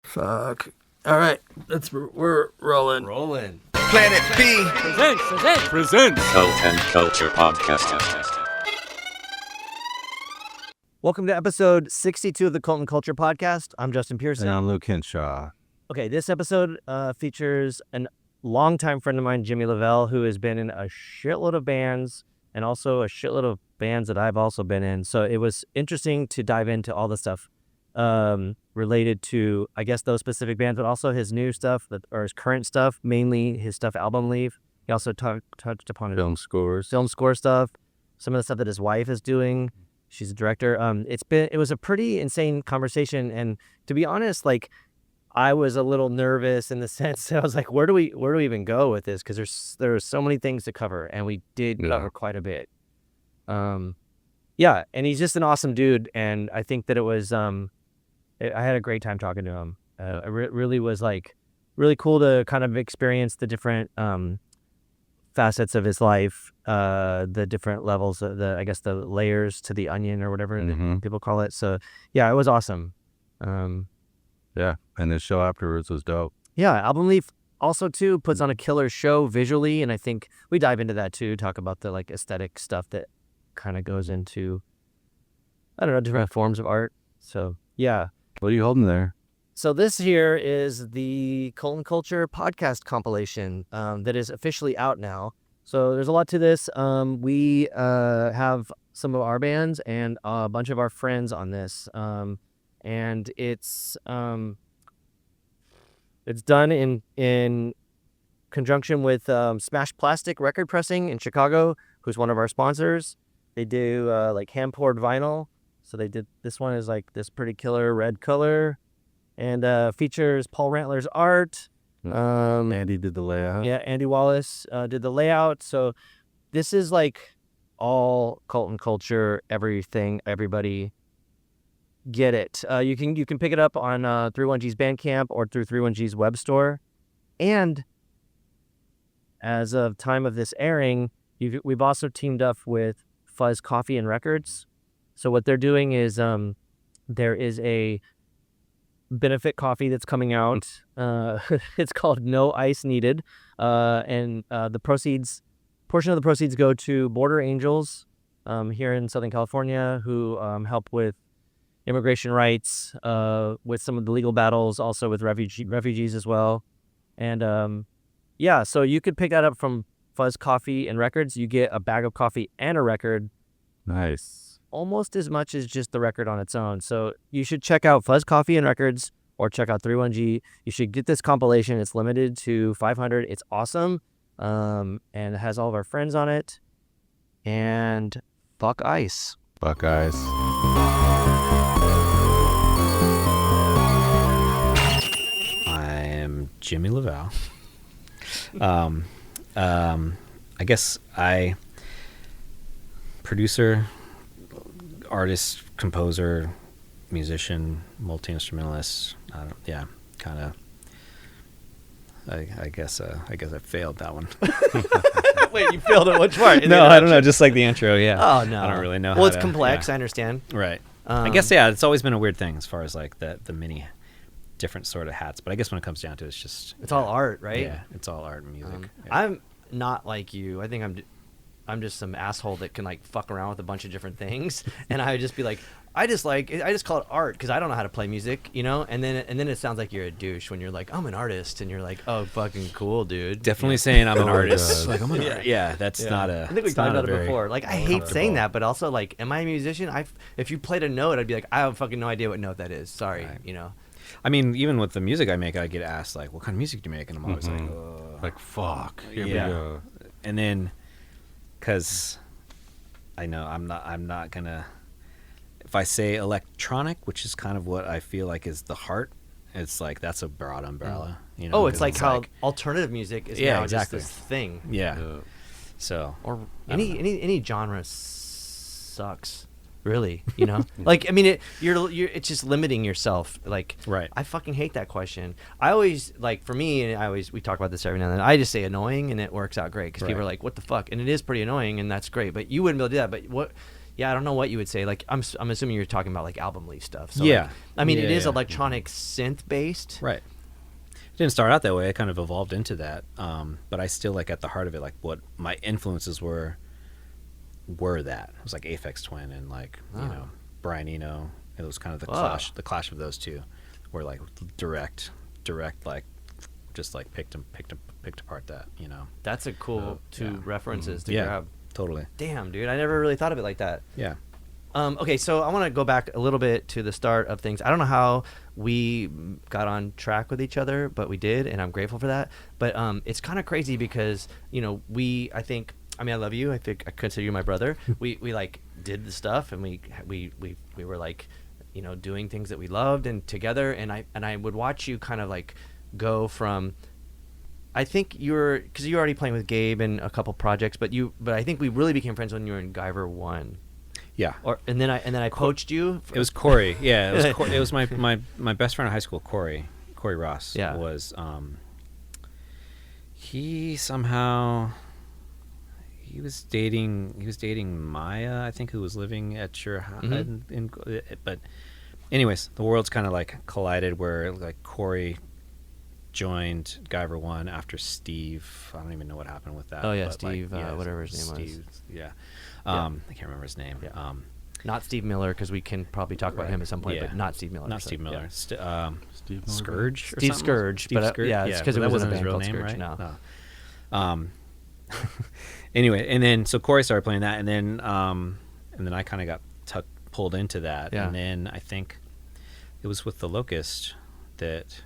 Fuck. All right, we're rolling. Planet B Presents Cult and Culture Podcast. Welcome to episode 62 of the Cult and Culture Podcast. I'm Justin Pearson. And I'm Luke Hinshaw. Okay, this episode features a longtime friend of mine, Jimmy LaValle, who has been in a shitload of bands and also a shitload of bands that I've also been in. So it was interesting to dive into all the stuff related to, I guess, those specific bands, but also his new stuff or his current stuff, mainly his stuff Album Leave. He also touched upon Film score stuff, some of the stuff that his wife is doing. She's a director. It was a pretty insane conversation, and to be honest, like, I was a little nervous in the sense that I was like, where do we even go with this? Because there's so many things to cover, and we did cover quite a bit. And he's just an awesome dude, and I think that it was I had a great time talking to him. It really was like really cool to kind of experience the different facets of his life, the different levels of the layers to the onion or whatever that people call it. So yeah, it was awesome. Yeah, and the show afterwards was dope. Yeah, Album Leaf also too puts on a killer show visually, and I think we dive into that too, talk about the like aesthetic stuff that kind of goes into, I don't know, different forms of art. So yeah. What are you holding there? So this here is the Cult and Culture podcast compilation that is officially out now. So there's a lot to this. We have some of our bands and a bunch of our friends on this. And it's done in conjunction with Smash Plastic Record Pressing in Chicago, who's one of our sponsors. They do like hand-poured vinyl. So they did, this one is like this pretty killer red color, and features Paul Rantler's art. Andy did the layout. Yeah, Andy Wallace did the layout. So this is like all Cult and Culture, everything, everybody. Get it. You can pick it up on 31G's Bandcamp or through 31G's web store. And as of time of this airing, we've also teamed up with Fuzz Coffee and Records. So what they're doing is there is a benefit coffee that's coming out. It's called No Ice Needed. And the portion of the proceeds go to Border Angels here in Southern California, who help with immigration rights, with some of the legal battles, also with refugees as well. And so you could pick that up from Fuzz Coffee and Records. You get a bag of coffee and a record. Nice. Almost as much as just the record on its own. So you should check out Fuzz Coffee and Records or check out 31G. You should get this compilation. It's limited to 500. It's awesome. And it has all of our friends on it. And fuck ice. Fuck ice. I'm Jimmy LaValle. I guess producer, artist, composer, musician, multi-instrumentalist. I guess I failed that one. Wait, you failed at which part? No, I don't know. Just like the intro, yeah. Oh, no. I don't really know. Well, it's complex. Yeah. I understand. Right. I guess, yeah, it's always been a weird thing as far as like the many different sort of hats. But I guess when it comes down to it, it's all art, right? Yeah, it's all art and music. Yeah. I'm not like you. I think I'm just some asshole that can like fuck around with a bunch of different things, and I would just be like, I just call it art because I don't know how to play music, you know. And then it sounds like you're a douche when you're like, I'm an artist, and you're like, oh, fucking cool, dude. Definitely saying I'm an artist. Like I'm an artist. Yeah, that's not a. I think we talked about it before. Like I hate saying that, but also like, am I a musician? If you played a note, I'd be like, I have fucking no idea what note that is. Sorry, right. You know. I mean, even with the music I make, I get asked like, "What kind of music do you make?" And I'm always like, "Fuck." Here we go. And then, because I know I'm not gonna. If I say electronic, which is kind of what I feel like is the heart, it's like that's a broad umbrella. You know. Oh, it's like how alternative music is now just this thing. Yeah. So. Or any genre sucks. Really, you know, like I mean, it's just limiting yourself. Like, right. I fucking hate that question. I always like, for me, and we talk about this every now and then. I just say annoying, and it works out great because people are like, "What the fuck?" And it is pretty annoying, and that's great. But you wouldn't be able to do that. But I don't know what you would say. Like I'm assuming you're talking about like album-y stuff. So Yeah. like, I mean, it is Yeah. electronic synth based. Right. It didn't start out that way. I kind of evolved into that. But I still like at the heart of it, like what my influences were that. It was like Aphex Twin and like, you know, Brian Eno. It was kind of the clash of those two were like direct, like just like picked apart that, you know. That's a cool two references to Yeah, grab. totally. Damn, dude, I never really thought of it like that. Yeah. Okay, so I want to go back a little bit to the start of things. I don't know how we got on track with each other, but we did, and I'm grateful for that. But it's kind of crazy because, you know, I love you. I think I consider you my brother. we like did the stuff, and we were like, you know, doing things that we loved and together. And I would watch you kind of like go from. I think because you were already playing with Gabe in a couple projects, but I think we really became friends when you were in Guyver 1. Yeah. And then I poached you. It was Corey. Yeah, it was my best friend in high school, Corey Ross. Yeah. Was he was dating Maya, I think, who was living at your house. But anyways, the worlds kind of like collided where like Corey joined Guyver 1 after Steve. I don't even know what happened with that. Oh yeah, but Steve, like, whatever his name was. Yeah. I can't remember his name. Yeah. Not Steve Miller, because we can probably talk about him at some point, Yeah. but not Steve Miller. Not Steve Miller. Steve Miller. Scourge. Or Steve something? Scourge, Steve but Scourge? yeah, it's because it that was wasn't in a his band real called name, Scourge, right? No. Anyway, and then so Corey started playing that, and then I kind of got pulled into that, Yeah. and then I think it was with the Locust that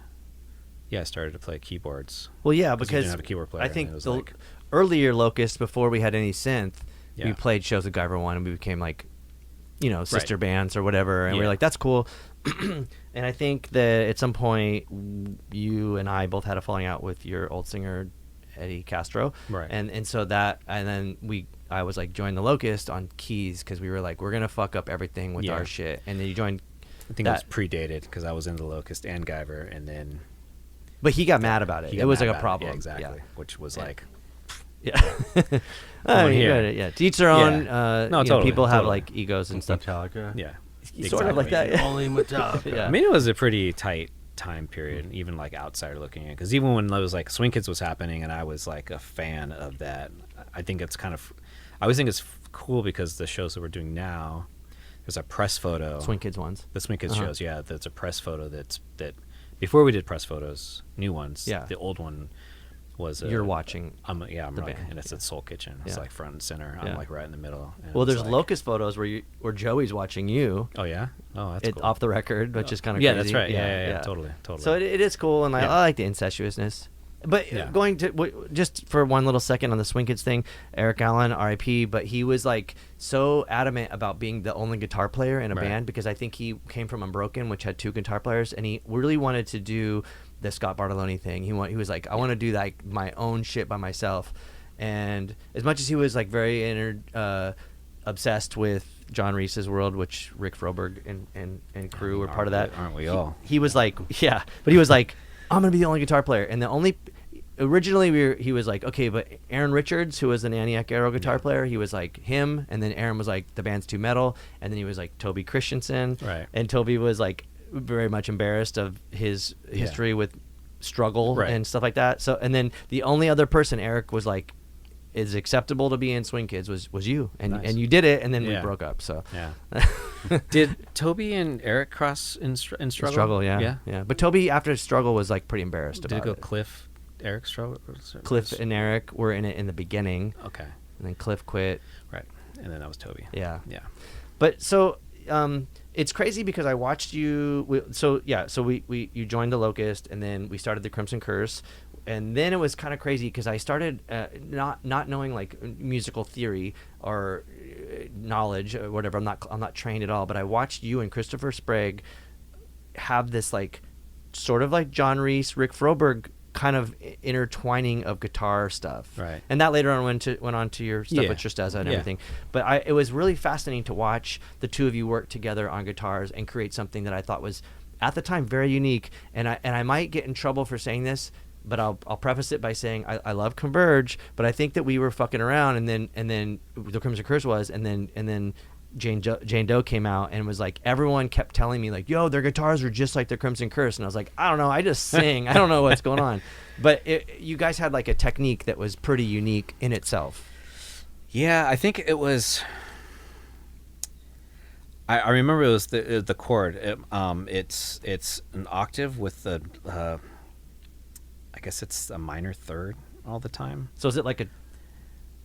I started to play keyboards. Well, yeah, we because didn't have a keyboard player, I and think it was the like- earlier Locust, before we had any synth, we Yeah. played shows with Guyver 1, and we became like, you know, sister bands or whatever, and we Yeah. were like, that's cool. And I think that at some point, you and I both had a falling out with your old singer, Eddie Castro, Right. And so that, and then I was like, join the Locust on keys, because we were like, we're gonna fuck up everything with Yeah. our shit, and then you joined. I think it was predated because I was in the Locust and Guyver, and then But he got mad about it. he It got was mad like a about it. problem. Yeah, exactly. Yeah. Which was Yeah. like, Yeah. Oh, you here. got it, yeah. To each their own. Yeah. No, You know, totally, people have totally. like egos and stuff. Metallica. yeah, Sort of like that. Yeah. Only Metallica. Yeah. I mean, it was a pretty tight time period, even like outsider looking in. Because even when those like Swing Kids was happening, and I was like a fan of that, I think it's kind of, I always think it's cool because the shows that we're doing now, there's a press photo. Swing Kids ones. The Swing Kids shows, yeah. That's a press photo that before we did press photos, new ones. Yeah. The old one was You're watching. I'm the like, band, and it's at Soul Kitchen. It's Yeah. like front and center. Yeah. I'm like right in the middle. And Well, it's there's like, Locust photos where Joey's watching you. Oh yeah. Oh, that's cool. Off the record, which is kind of Yeah, crazy. that's right. Yeah. Totally. So it is cool, and I like the incestuousness. But Yeah. going to just for one little second on the Swing Kids thing, Eric Allen, R.I.P. But he was like so adamant about being the only guitar player in a Right. band, because I think he came from Unbroken, which had 2 guitar players, and he really wanted to do the Scott Bartolone thing. He was like, I want to do like my own shit by myself. And as much as he was like very obsessed with John Reese's world, which Rick Froberg and crew were part of that, Aren't we all? he was like, yeah, but he was like, I'm gonna be the only guitar player, and the only. Originally, he was like, okay, but Aaron Richards, who was the Naniac Arrow guitar player, he was like him, and then Aaron was like, the band's too metal, and then he was like Toby Christensen, Right. and Toby was like very much embarrassed of his history with struggle Right. and stuff like that. So, and then the only other person Eric was like, is acceptable to be in Swing Kids was you, and Nice. and you did it, and then we Yeah. broke up. So Yeah. Did Toby and Eric cross in Struggle? struggle, yeah. But Toby after Struggle was like pretty embarrassed Did about it go it. Cliff, Eric Struggle? Cliff and Eric were in it in the beginning, Okay. and then Cliff quit. Right. And then that was Toby. Yeah. Yeah. But so it's crazy because I watched you. We you joined the Locust, and then we started the Crimson Curse, and then it was kind of crazy because I started not knowing like musical theory or knowledge or whatever. I'm not trained at all, but I watched you and Christopher Sprague have this like sort of like John Reese, Rick Froberg kind of intertwining of guitar stuff, Right. And that later on went on to your stuff Yeah. with Tristeza and Yeah. everything. But it was really fascinating to watch the two of you work together on guitars and create something that I thought was at the time very unique. And I might get in trouble for saying this, but I'll preface it by saying I love Converge, but I think that we were fucking around, and then the Crimson Curse was, and then Jane Doe came out and was like, everyone kept telling me like, yo, their guitars are just like the Crimson Curse. And I was like, I don't know. I just sing. I don't know what's going on. But you guys had like a technique that was pretty unique in itself. Yeah, I think it was. I remember it was the chord. It's an octave with the. I guess it's a minor third all the time. So is it like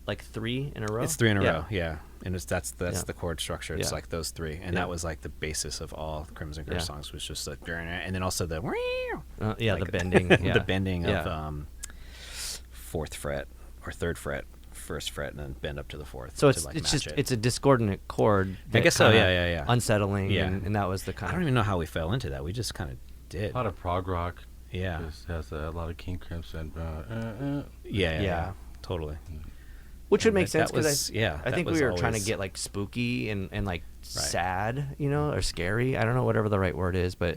3 in a row? It's 3 in a row, yeah. And that's Yeah. the chord structure. It's Yeah. like those 3, and Yeah. that was like the basis of all Crimson Curse Yeah. songs was just like, and then also the Yeah, like, the bending. Yeah. the bending Yeah. of 4th fret or 3rd fret, 1st fret, and then bend up to the 4th. So to, like, it's match just it. it's a discordant chord. I guess so. kinda Yeah. Unsettling. Yeah. And that was the kind I don't even know how we fell into that. We just kind of did. A lot of prog rock. Yeah. Just has a lot of King Crimson. Yeah. Totally. Which would And make that sense because was- yeah, I that think was we were trying to always- get like spooky and like sad, or scary. I don't know whatever the right word is, but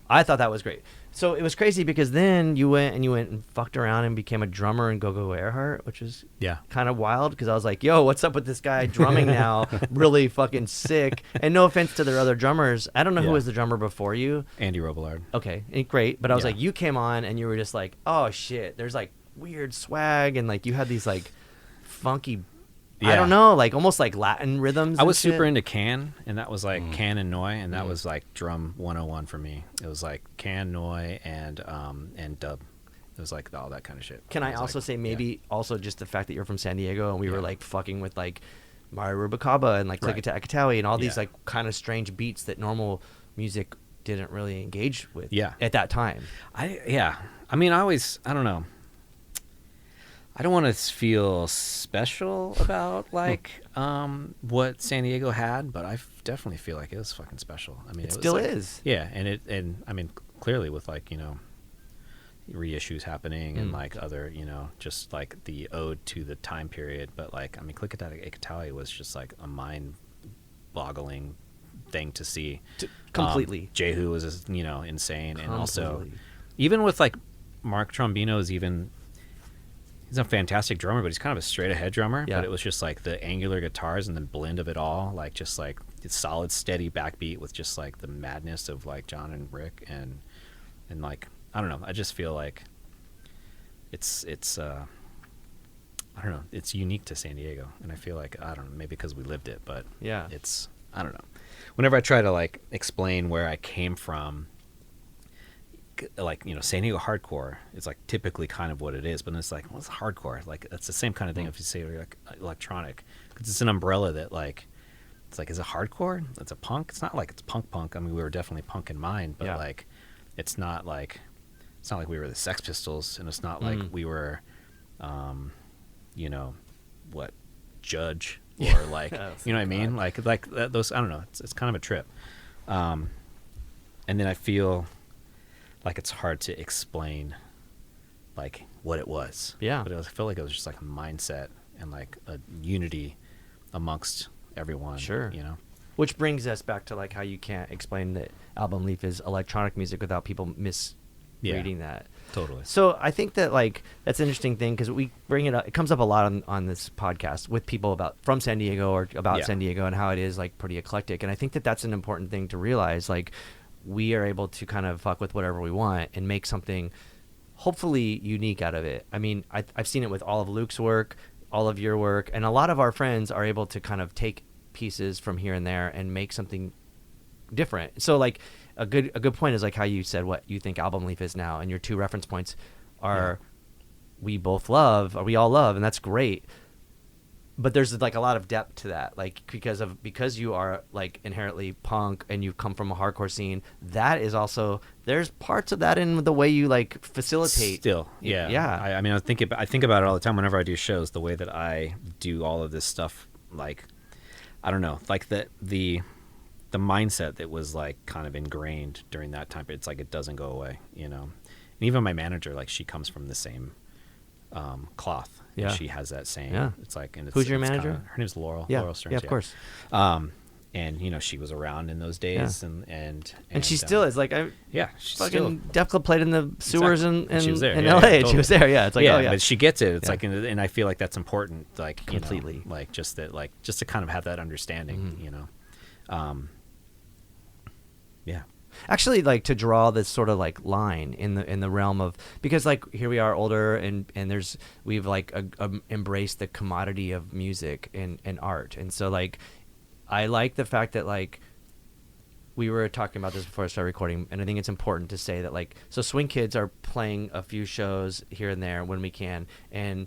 I thought that was great. So it was crazy because then you went and fucked around and became a drummer in GoGoGo Airheart, which is Yeah. kind of wild because I was like, yo, what's up with this guy drumming now? Really fucking sick. And no offense to their other drummers. I don't know who Yeah. was the drummer before you. Andy Robillard. Okay, great. But I was Yeah. like, you came on and you were just like, oh shit, there's like weird swag and like you had these like funky, I Yeah. don't know, like almost like Latin rhythms. I and was shit. super into Can, and that was like Can and Noi, and that was like drum 101 for me. It was like Can, Noi, and dub. It was like all that kind of shit. Can I was also like, say maybe also just the fact that you're from San Diego and we were Yeah. like fucking with like Mario Rubalcaba and like Right. Clicketa Ekatawi and all these Yeah. like kind of strange beats that normal music didn't really engage with Yeah. at that time. I mean, I don't know. I don't want to feel special about like what San Diego had, but I definitely feel like it was fucking special. I mean, It was still like- is. Yeah, and I mean, clearly with like reissues happening and like other just like the ode to the time period. But like, I mean, Clicketa Ekatawi was just like a mind-boggling thing to see. Completely. Jehu was insane, and also Completely. even with like Mark Trombino's he's a fantastic drummer, but he's kind of a straight ahead drummer. Yeah. But it was just like the angular guitars and the blend of it all, like just like it's solid, steady backbeat with just like the madness of like John and Rick and like I don't know. I just feel like it's I don't know. It's unique to San Diego, and I feel like I don't know, maybe because we lived it, but Yeah. it's I don't know. Whenever I try to like explain where I came from, like San Diego hardcore is like typically kind of what it is, but it's like what's hardcore? Like it's the same kind of thing if you say like electronic, because it's an umbrella that like it's like is it hardcore? It's a punk. It's not like it's punk. I mean, we were definitely punk in mind, but Yeah. like it's not like we were the Sex Pistols, and it's not like we were, what Judge or like you know what I mean? Like those I don't know. It's kind of a trip, and then I feel like it's hard to explain like what it was. Yeah. But I felt like it was just like a mindset and like a unity amongst everyone. Sure. Which Which brings us back to like how you can't explain that Album Leaf is electronic music without people misreading that. Totally. So I think that like that's an interesting thing because we bring it up. It comes up a lot on this podcast with people from San Diego or about Yeah. San Diego and how it is like pretty eclectic. And I think that that's an important thing to realize. Like we are able to kind of fuck with whatever we want and make something hopefully unique out of it. I mean, I've seen it with all of Luke's work, all of your work, and a lot of our friends are able to kind of take pieces from here and there and make something different. So like a good point is like how you said what you think Album Leaf is now, and your two reference points are we all love, and that's great. But there's like a lot of depth to that, like because you are like inherently punk and you come from a hardcore scene. That is also there's parts of that in the way you like facilitate. Still, yeah. I mean, I think about it all the time whenever I do shows. The way that I do all of this stuff, like I don't know, like the mindset that was like kind of ingrained during that time. It's like it doesn't go away, And even my manager, like she comes from the same cloth. And Yeah. she has that same. Yeah. It's like, and it's, Who's your it's manager? Kinda, her name's Laurel. Yeah. Laurel Stearns, Yeah, of course. and you know, she was around in those days, and she still is like she's fucking still Def Club played in the sewers in she was there. in Yeah, LA. totally. She was there. Yeah, it's like but she gets it. It's Yeah. like, and I feel like that's important. Like you know, Completely. like just that, like just to kind of have that understanding. You know, yeah. Actually, like to draw this sort of like line in the realm of, because like here we are older and we've like embraced the commodity of music and art, and so like I like the fact that like we were talking about this before I started recording, and I think it's important to say that like, so Swing Kids are playing a few shows here and there when we can, and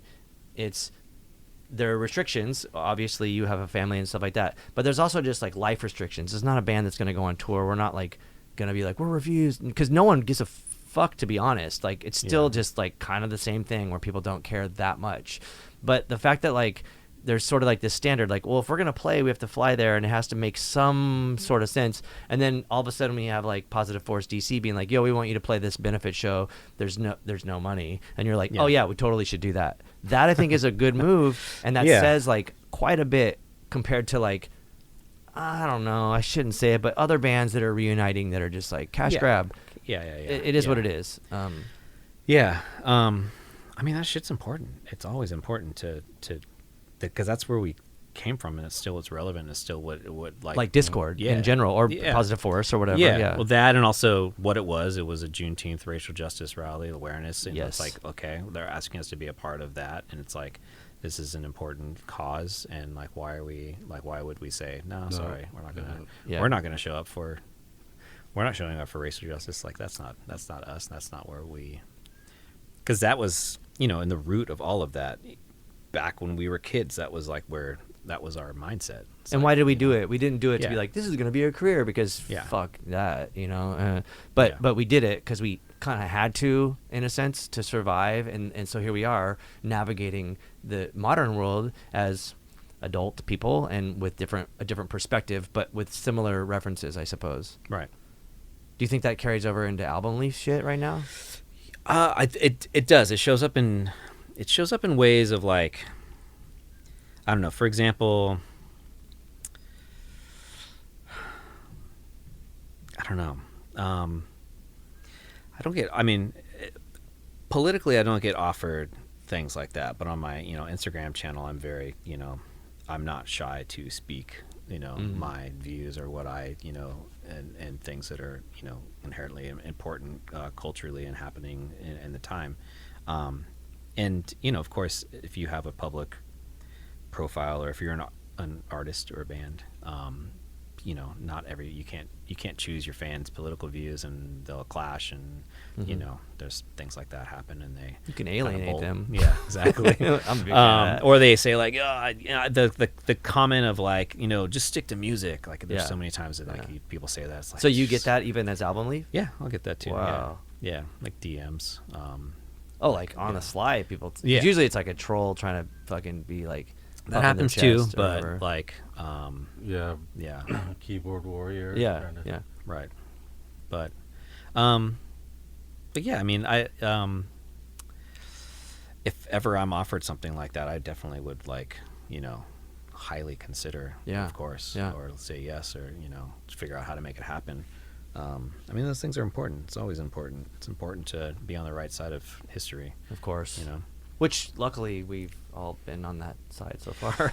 there are restrictions. Obviously you have a family and stuff like that, but there's also just like life restrictions. It's not a band that's going to go on tour. We're not like gonna be like, we're refused, because no one gives a fuck, to be honest. Like it's still just like kind of the same thing where people don't care that much. But the fact that like there's sort of like this standard, like, well, if we're gonna play, we have to fly there, and it has to make some sort of sense. And then all of a sudden we have like Positive Force DC being like, yo, we want you to play this benefit show, there's no money, and you're like, oh yeah, we totally should do that. That I think is a good move, and that says like quite a bit compared to like, I don't know, I shouldn't say it, but other bands that are reuniting that are just like cash grab. Yeah. It is what it is. I mean, that shit's important. It's always important to because that's where we came from, and it's relevant. It's still what like Discord in general, or Positive Force or whatever. Yeah. Well, that, and also what it was a Juneteenth racial justice rally awareness, and it's like, okay, they're asking us to be a part of that, and it's like, this is an important cause, and like, why would we say no, sorry, we're not gonna show up for, we're not showing up for racial justice. Like that's not us. That's not where we, because that was, you know, in the root of all of that back when we were kids. That was like where that was our mindset. And why did we do it? We didn't do it to be like, this is going to be a career, because fuck that, you know. But we did it because we kind of had to, in a sense, to survive. And so here we are navigating the modern world as adult people, and with a different perspective, but with similar references, I suppose. Right. Do you think that carries over into album leaf shit right now? It does. It shows up in ways of like, I don't know. For example, I don't know. Politically, I don't get offered things like that. But on my, you know, Instagram channel, I'm very, you know, I'm not shy to speak, you know, my views or what I, you know, and things that are, you know, inherently important culturally and happening in the time. And, you know, of course, if you have a public profile, or if you're an artist or a band, you know, you can't choose your fans' political views, and they'll clash, and you know, there's things like that happen, and you can alienate them. Yeah, exactly. I'm a big fan of that. Or they say like, the comment of like, you know, just stick to music. Like there's so many times that like people say that. It's like, so you get that even as album leaf? Yeah, I'll get that too. Wow. Yeah, like DMs. Like on the sly, people. Usually it's like a troll trying to fucking be like. That happens too, but like, keyboard warrior. Yeah. Right. But yeah, I mean, if ever I'm offered something like that, I definitely would, like, you know, highly consider, of course, or say yes, or, you know, figure out how to make it happen. I mean, those things are important. It's always important. It's important to be on the right side of history. Of course. You know? Which, luckily, we've all been on that side so far.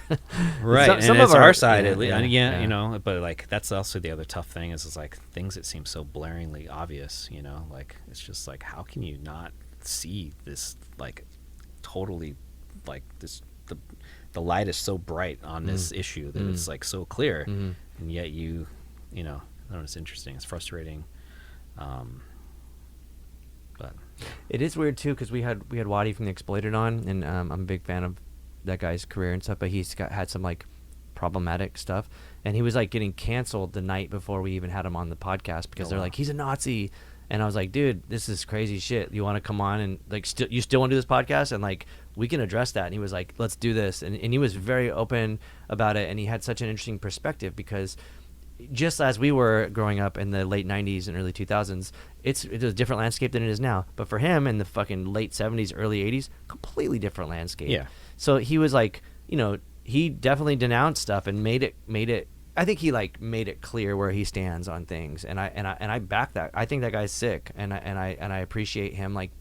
Right. Some and of our side, at least. Yeah. You know, but, like, that's also the other tough thing is like, things that seem so blaringly obvious, you know? Like, it's just like, how can you not see this, like, totally, like, this, the light is so bright on this issue that it's, like, so clear, and yet you know, I don't know, it's interesting. It's frustrating. But it is weird too, because we had Waddy from the Exploited on, and I'm a big fan of that guy's career and stuff, but he's had some like problematic stuff, and he was like getting canceled the night before we even had him on the podcast because they're like, he's a Nazi, and I was like, dude, this is crazy shit. You want to come on and like you still want to do this podcast, and like we can address that. And he was like, let's do this, and he was very open about it, and he had such an interesting perspective because just as we were growing up in the late 90s and early 2000s, it was a different landscape than it is now. But for him in the fucking late 70s, early 80s, completely different landscape. Yeah. So he was like, you know, he definitely denounced stuff and made it I think he like made it clear where he stands on things, and I back that. I think that guy's sick, and I appreciate him like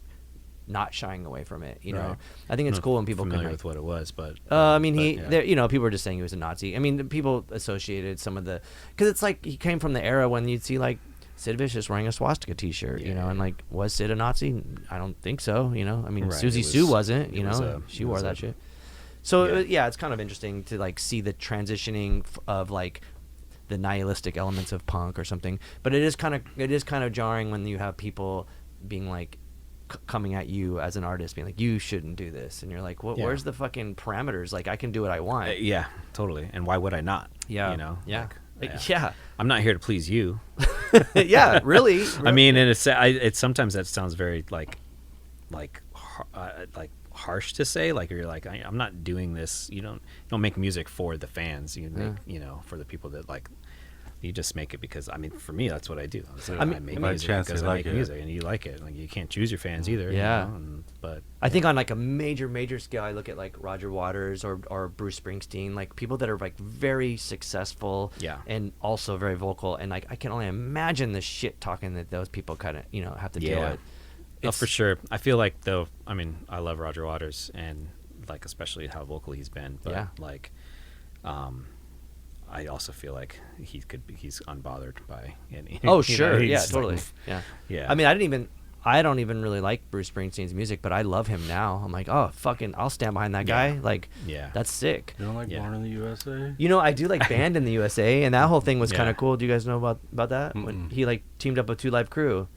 not shying away from it. You know, Right. I think it's I'm cool when people familiar can. with what it was, but I mean, but, yeah. people were just saying he was a Nazi. I mean, people associated some of the, because it's like he came from the era when you'd see like Sid Vicious wearing a swastika T-shirt, you know, and like, was Sid a Nazi? I don't think so. You know, I mean, Right, Susie it was- Sue wasn't. You it was know, a- she it wore was that a- shit. So Yeah. it's kind of interesting to like see the transitioning of like the nihilistic elements of punk or something. But it is kind of jarring when you have people being like coming at you as an artist, being like, you shouldn't do this, and you're like, well, Yeah. where's the fucking parameters? Like, I can do what I want. Yeah, totally. And why would I not? Yeah. You know? Yeah. Like, Yeah. I'm not here to please you. Yeah, really. I mean, and it's sometimes that sounds very like harsh to say. Like you're like, I'm not doing this. You don't make music for the fans. You make for the people that like. You just make it because, I mean, for me, that's what I do. I make by music chance because they I like make it. music, and you like it. Like you can't choose your fans either. Yeah. You know? But I think on like a major scale, I look at like Roger Waters or Bruce Springsteen, like people that are like very successful, Yeah. and also very vocal, and like I can only imagine the shit talking that those people kind of have to deal with. Oh, for sure. I feel like though, I mean, I love Roger Waters and like especially how vocal he's been, but Yeah. like, I also feel like he's unbothered by any. Oh sure, yeah, he's totally, like, yeah. yeah. I mean, I don't even really like Bruce Springsteen's music, but I love him now. I'm like, oh fucking, I'll stand behind that guy. Like, Yeah. that's sick. You don't like Yeah. Born in the USA? You know, I do like Band in the USA, and that whole thing was Yeah. kind of cool. Do you guys know about that? When Mm-mm. he like teamed up with Two Live Crew.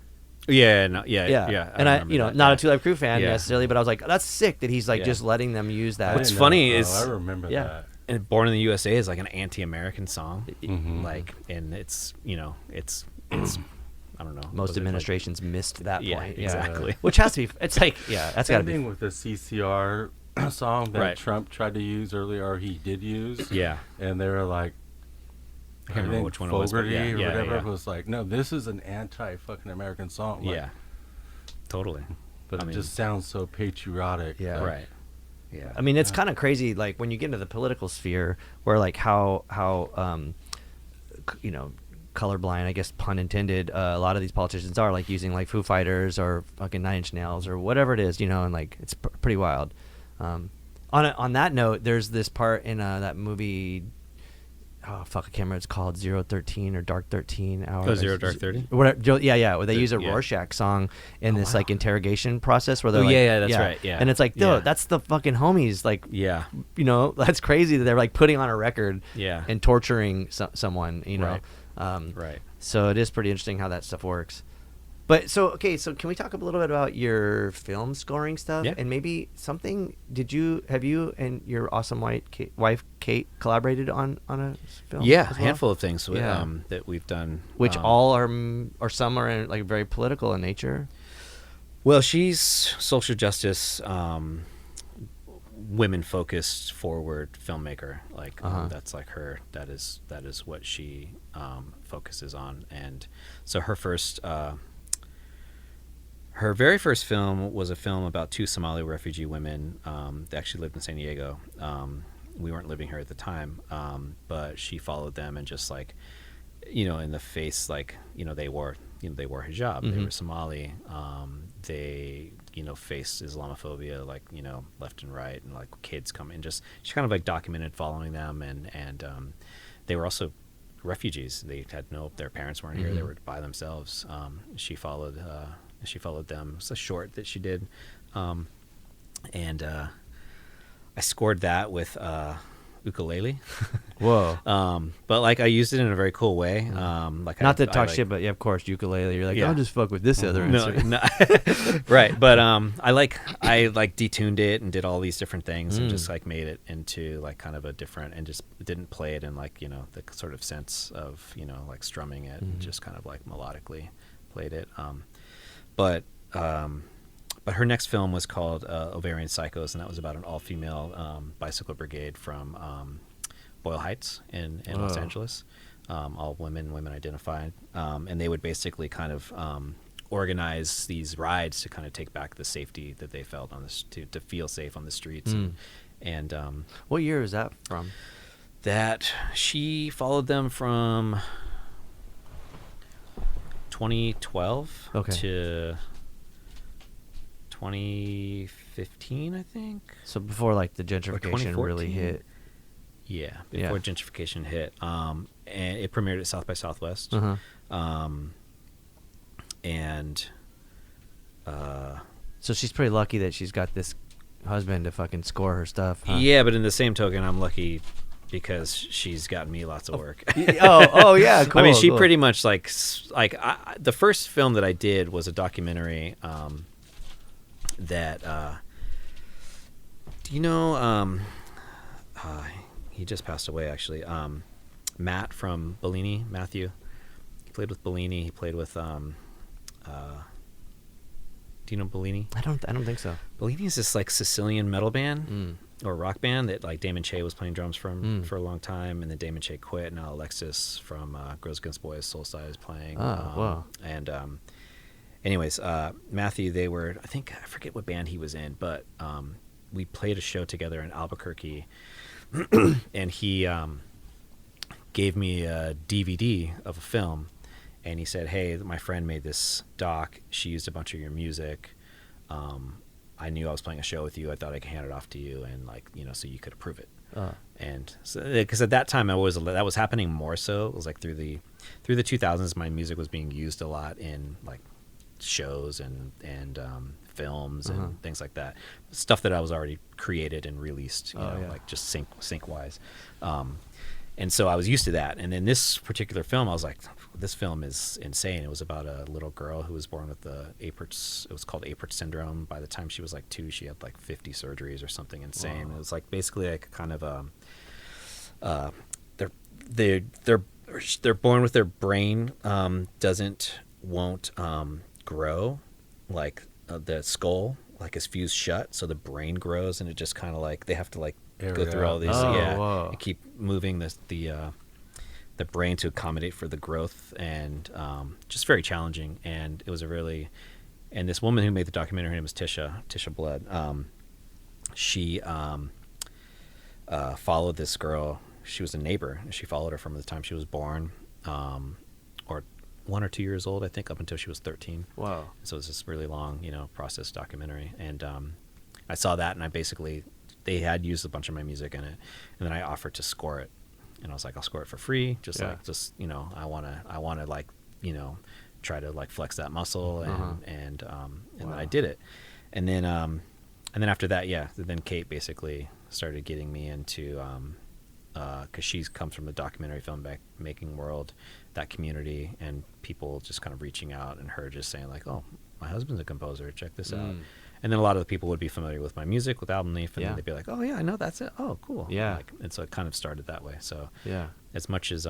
yeah, no, yeah. And I, remember that, not yeah. a Two Live Crew fan Yeah. necessarily, but I was like, that's sick that he's like Yeah. just letting them use that. I What's didn't know. funny Oh, is- I remember Yeah. that. And Born in the USA is like an anti-American song, Mhm. like, and it's I don't know. Most was it, like- administrations missed that Yeah, point. exactly. Which has to be. It's like, yeah, that's got to Same be. thing with the CCR song that Right. Trump tried to use earlier, or he did use. Yeah. And they were like, I can't remember which one it was, but Fogarty yeah, or yeah, whatever yeah. was like, no, this is an anti-fucking American song. Like, Yeah, totally. but I it mean- just sounds so patriotic. Yeah. that- Right. Yeah. I mean, it's kind of crazy, like when you get into the political sphere, where like how colorblind, I guess pun intended, a lot of these politicians are like using like Foo Fighters or fucking Nine Inch Nails or whatever it is, and like it's pretty wild. On that note, there's this part in that movie. Oh fuck, I can't remember what it's called, 013 or Dark 13 hours. Oh, Zero Dark 30? Whatever. Yeah, where they use a Yeah. Rorschach song in Oh, this wow. like interrogation process where they're Oh, like, yeah, that's right, yeah. And it's like, dude, Yeah. that's the fucking homies, like, Yeah. that's crazy that they're like putting on a record Yeah. and torturing someone, Right. Um, Right. So it is pretty interesting how that stuff works. But so can we talk a little bit about your film scoring stuff? Yeah. And maybe something, have you and your awesome wife Kate collaborated on a film? Yeah, as a well? handful of things Yeah. that we've done. Which all are, or some are like very political in nature. Well, she's social justice, women-focused, forward filmmaker. Like that's like her. That is what she focuses on. And so her very first film was a film about two Somali refugee women. They actually lived in San Diego. We weren't living here at the time, but she followed them and just like, in the face, like, they wore hijab. They were Somali. They, faced Islamophobia, like, left and right, and like kids come in. Just she kind of like documented following them, and they were also refugees. They had their parents weren't here. They were by themselves. She followed them. It's a short that she did, and I scored that with ukulele. Whoa. But like I used it in a very cool way. Like Not to I talk like- shit, but yeah, of course, ukulele. You're like, Yeah. I'll just fuck with this other No, instrument. no. Right, but I detuned it and did all these different things and just like made it into like kind of a different, and just didn't play it in like the sort of sense of like strumming it, and just kind of like melodically played it. But her next film was called Ovarian Psychos, and that was about an all-female bicycle brigade from Boyle Heights in Los Angeles. All women identified, and they would basically kind of organize these rides to kind of take back the safety that they felt to feel safe on the streets. And What year is that from? that she followed them from 2012 to 2015, I think. So before like the gentrification really hit. Yeah, before gentrification hit. And it premiered at South by Southwest. And so she's pretty lucky that she's got this husband to fucking score her stuff. Huh? Yeah, but in the same token, I'm lucky because she's gotten me lots of work. oh yeah, cool. I mean, she pretty much the first film that I did was a documentary that do you know he just passed away actually. Matt from Bellini, Matthew. He played with Bellini. He played with do you know Bellini? I don't think so. Bellini is this like Sicilian metal band or rock band that like Damon Che was playing drums from for a long time, and then Damon Che quit. Now Alexis from Girls Against Boys Soulside is playing. Wow. And anyways, Matthew, I forget what band he was in, but we played a show together in Albuquerque, and he gave me a DVD of a film. And he said, "Hey, my friend made this doc. She used a bunch of your music. I knew I was playing a show with you. I thought I could hand it off to you, and so you could approve it." And so, because at that time that was happening more so. It was like through the 2000s, my music was being used a lot in like shows and films and things like that. Stuff that I was already created and released, like just sync wise. And so I was used to that. And in this particular film, I was like, this film is insane. It was about a little girl who was born with it was called Apert syndrome. By the time she was like 2, she had like 50 surgeries or something insane. Wow. It was like basically like kind of they're born with their brain won't grow, like the skull like is fused shut, so the brain grows, and it just kind of like they have to like go through all these and keep moving the brain to accommodate for the growth, and just very challenging. And it was and this woman who made the documentary, her name was Tisha Blood. She followed this girl. She was a neighbor, and she followed her from the time she was born, or 1 or 2 years old, I think, up until she was 13. Wow. So it was this really long, process documentary. And I saw that, and they had used a bunch of my music in it, and then I offered to score it. And I was like, I'll score it for free. I want to like, try to like flex that muscle, and then I did it. And then after that, then Kate basically started getting me into, cause she comes from the documentary film making world, that community, and people just kind of reaching out, and her just saying like, oh, my husband's a composer, check this out. And then a lot of the people would be familiar with my music, with Album Leaf, and then they'd be like, "Oh yeah, I know that's it. Oh, cool." Yeah. And so it kind of started that way. So as much as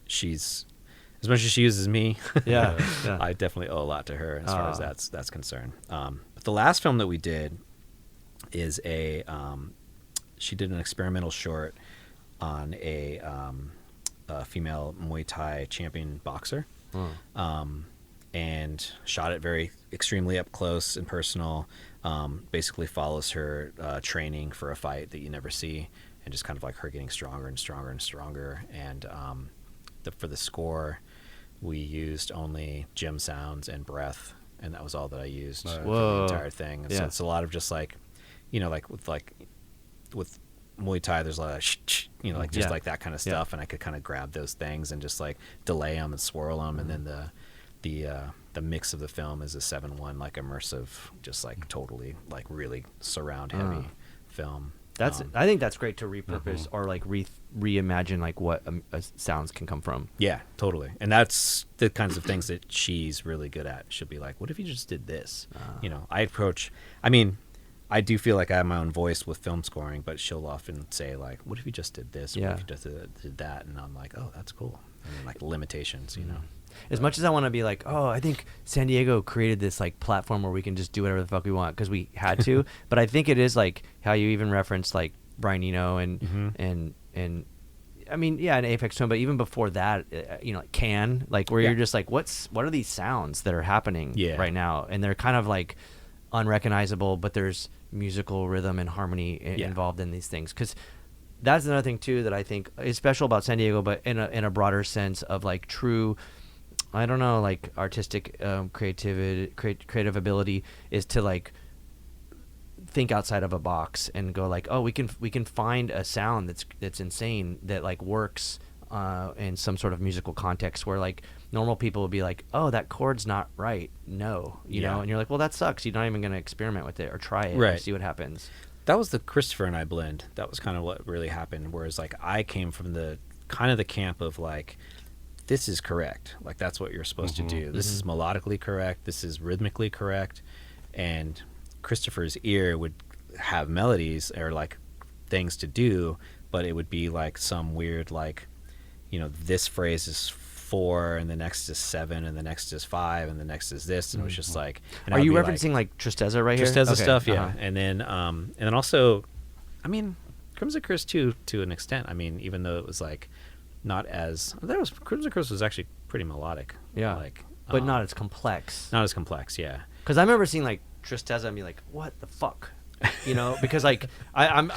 she uses me, I definitely owe a lot to her as far as that's concerned. But the last film that we did is she did an experimental short on a female Muay Thai champion boxer. And shot it very extremely up close and personal. Basically follows her training for a fight that you never see, and just kind of like her getting stronger and stronger and stronger. And for the score, we used only gym sounds and breath, and that was all that I used for the entire thing. And so it's a lot of just like, with Muay Thai, there's a lot of like that kind of stuff, and I could kind of grab those things and just like delay them and swirl them, and then the mix of the film is a 7:1 like immersive, just like totally like really surround heavy film. I think that's great to repurpose or like reimagine like what sounds can come from. Yeah, totally. And that's the kinds of things that she's really good at. She'll be like, what if you just did this? I do feel like I have my own voice with film scoring, but she'll often say like, what if you just did this? Or what if you just did that? And I'm like, oh, that's cool. And then, like limitations, As much as I want to be like, oh, I think San Diego created this like platform where we can just do whatever the fuck we want because we had to. But I think it is like how you even referenced like Brian Eno and I mean, an Apex Twin, but even before that, like Can, like where you're just like, what are these sounds that are happening right now? And they're kind of like unrecognizable, but there's musical rhythm and harmony involved in these things. Because that's another thing too that I think is special about San Diego, but in a broader sense of like true, I don't know, like artistic creative ability is to like think outside of a box and go like, oh, we can find a sound that's insane that like works in some sort of musical context where like normal people would be like, oh, that chord's not right, you know, and you're like, well, that sucks, you're not even going to experiment with it or try it or see what happens. That was the Christopher and I blend. That was kind of what really happened. Whereas like I came from the kind of the camp of like, this is correct. Like that's what you're supposed to do. This is melodically correct. This is rhythmically correct. And Christopher's ear would have melodies or like things to do, but it would be like some weird like, you know, this phrase is 4 and the next is 7 and the next is 5 and the next is this, and it was just like, and are you referencing like Tristeza right here? Tristeza stuff, yeah. And then also, I mean, Crimson Curse too, to an extent. I mean, even though it was like not as Crimson Curse was actually pretty melodic, like, but not as complex. Not as complex, yeah. Because I remember seeing like Tristeza and be like, what the fuck, you know? Because like I'm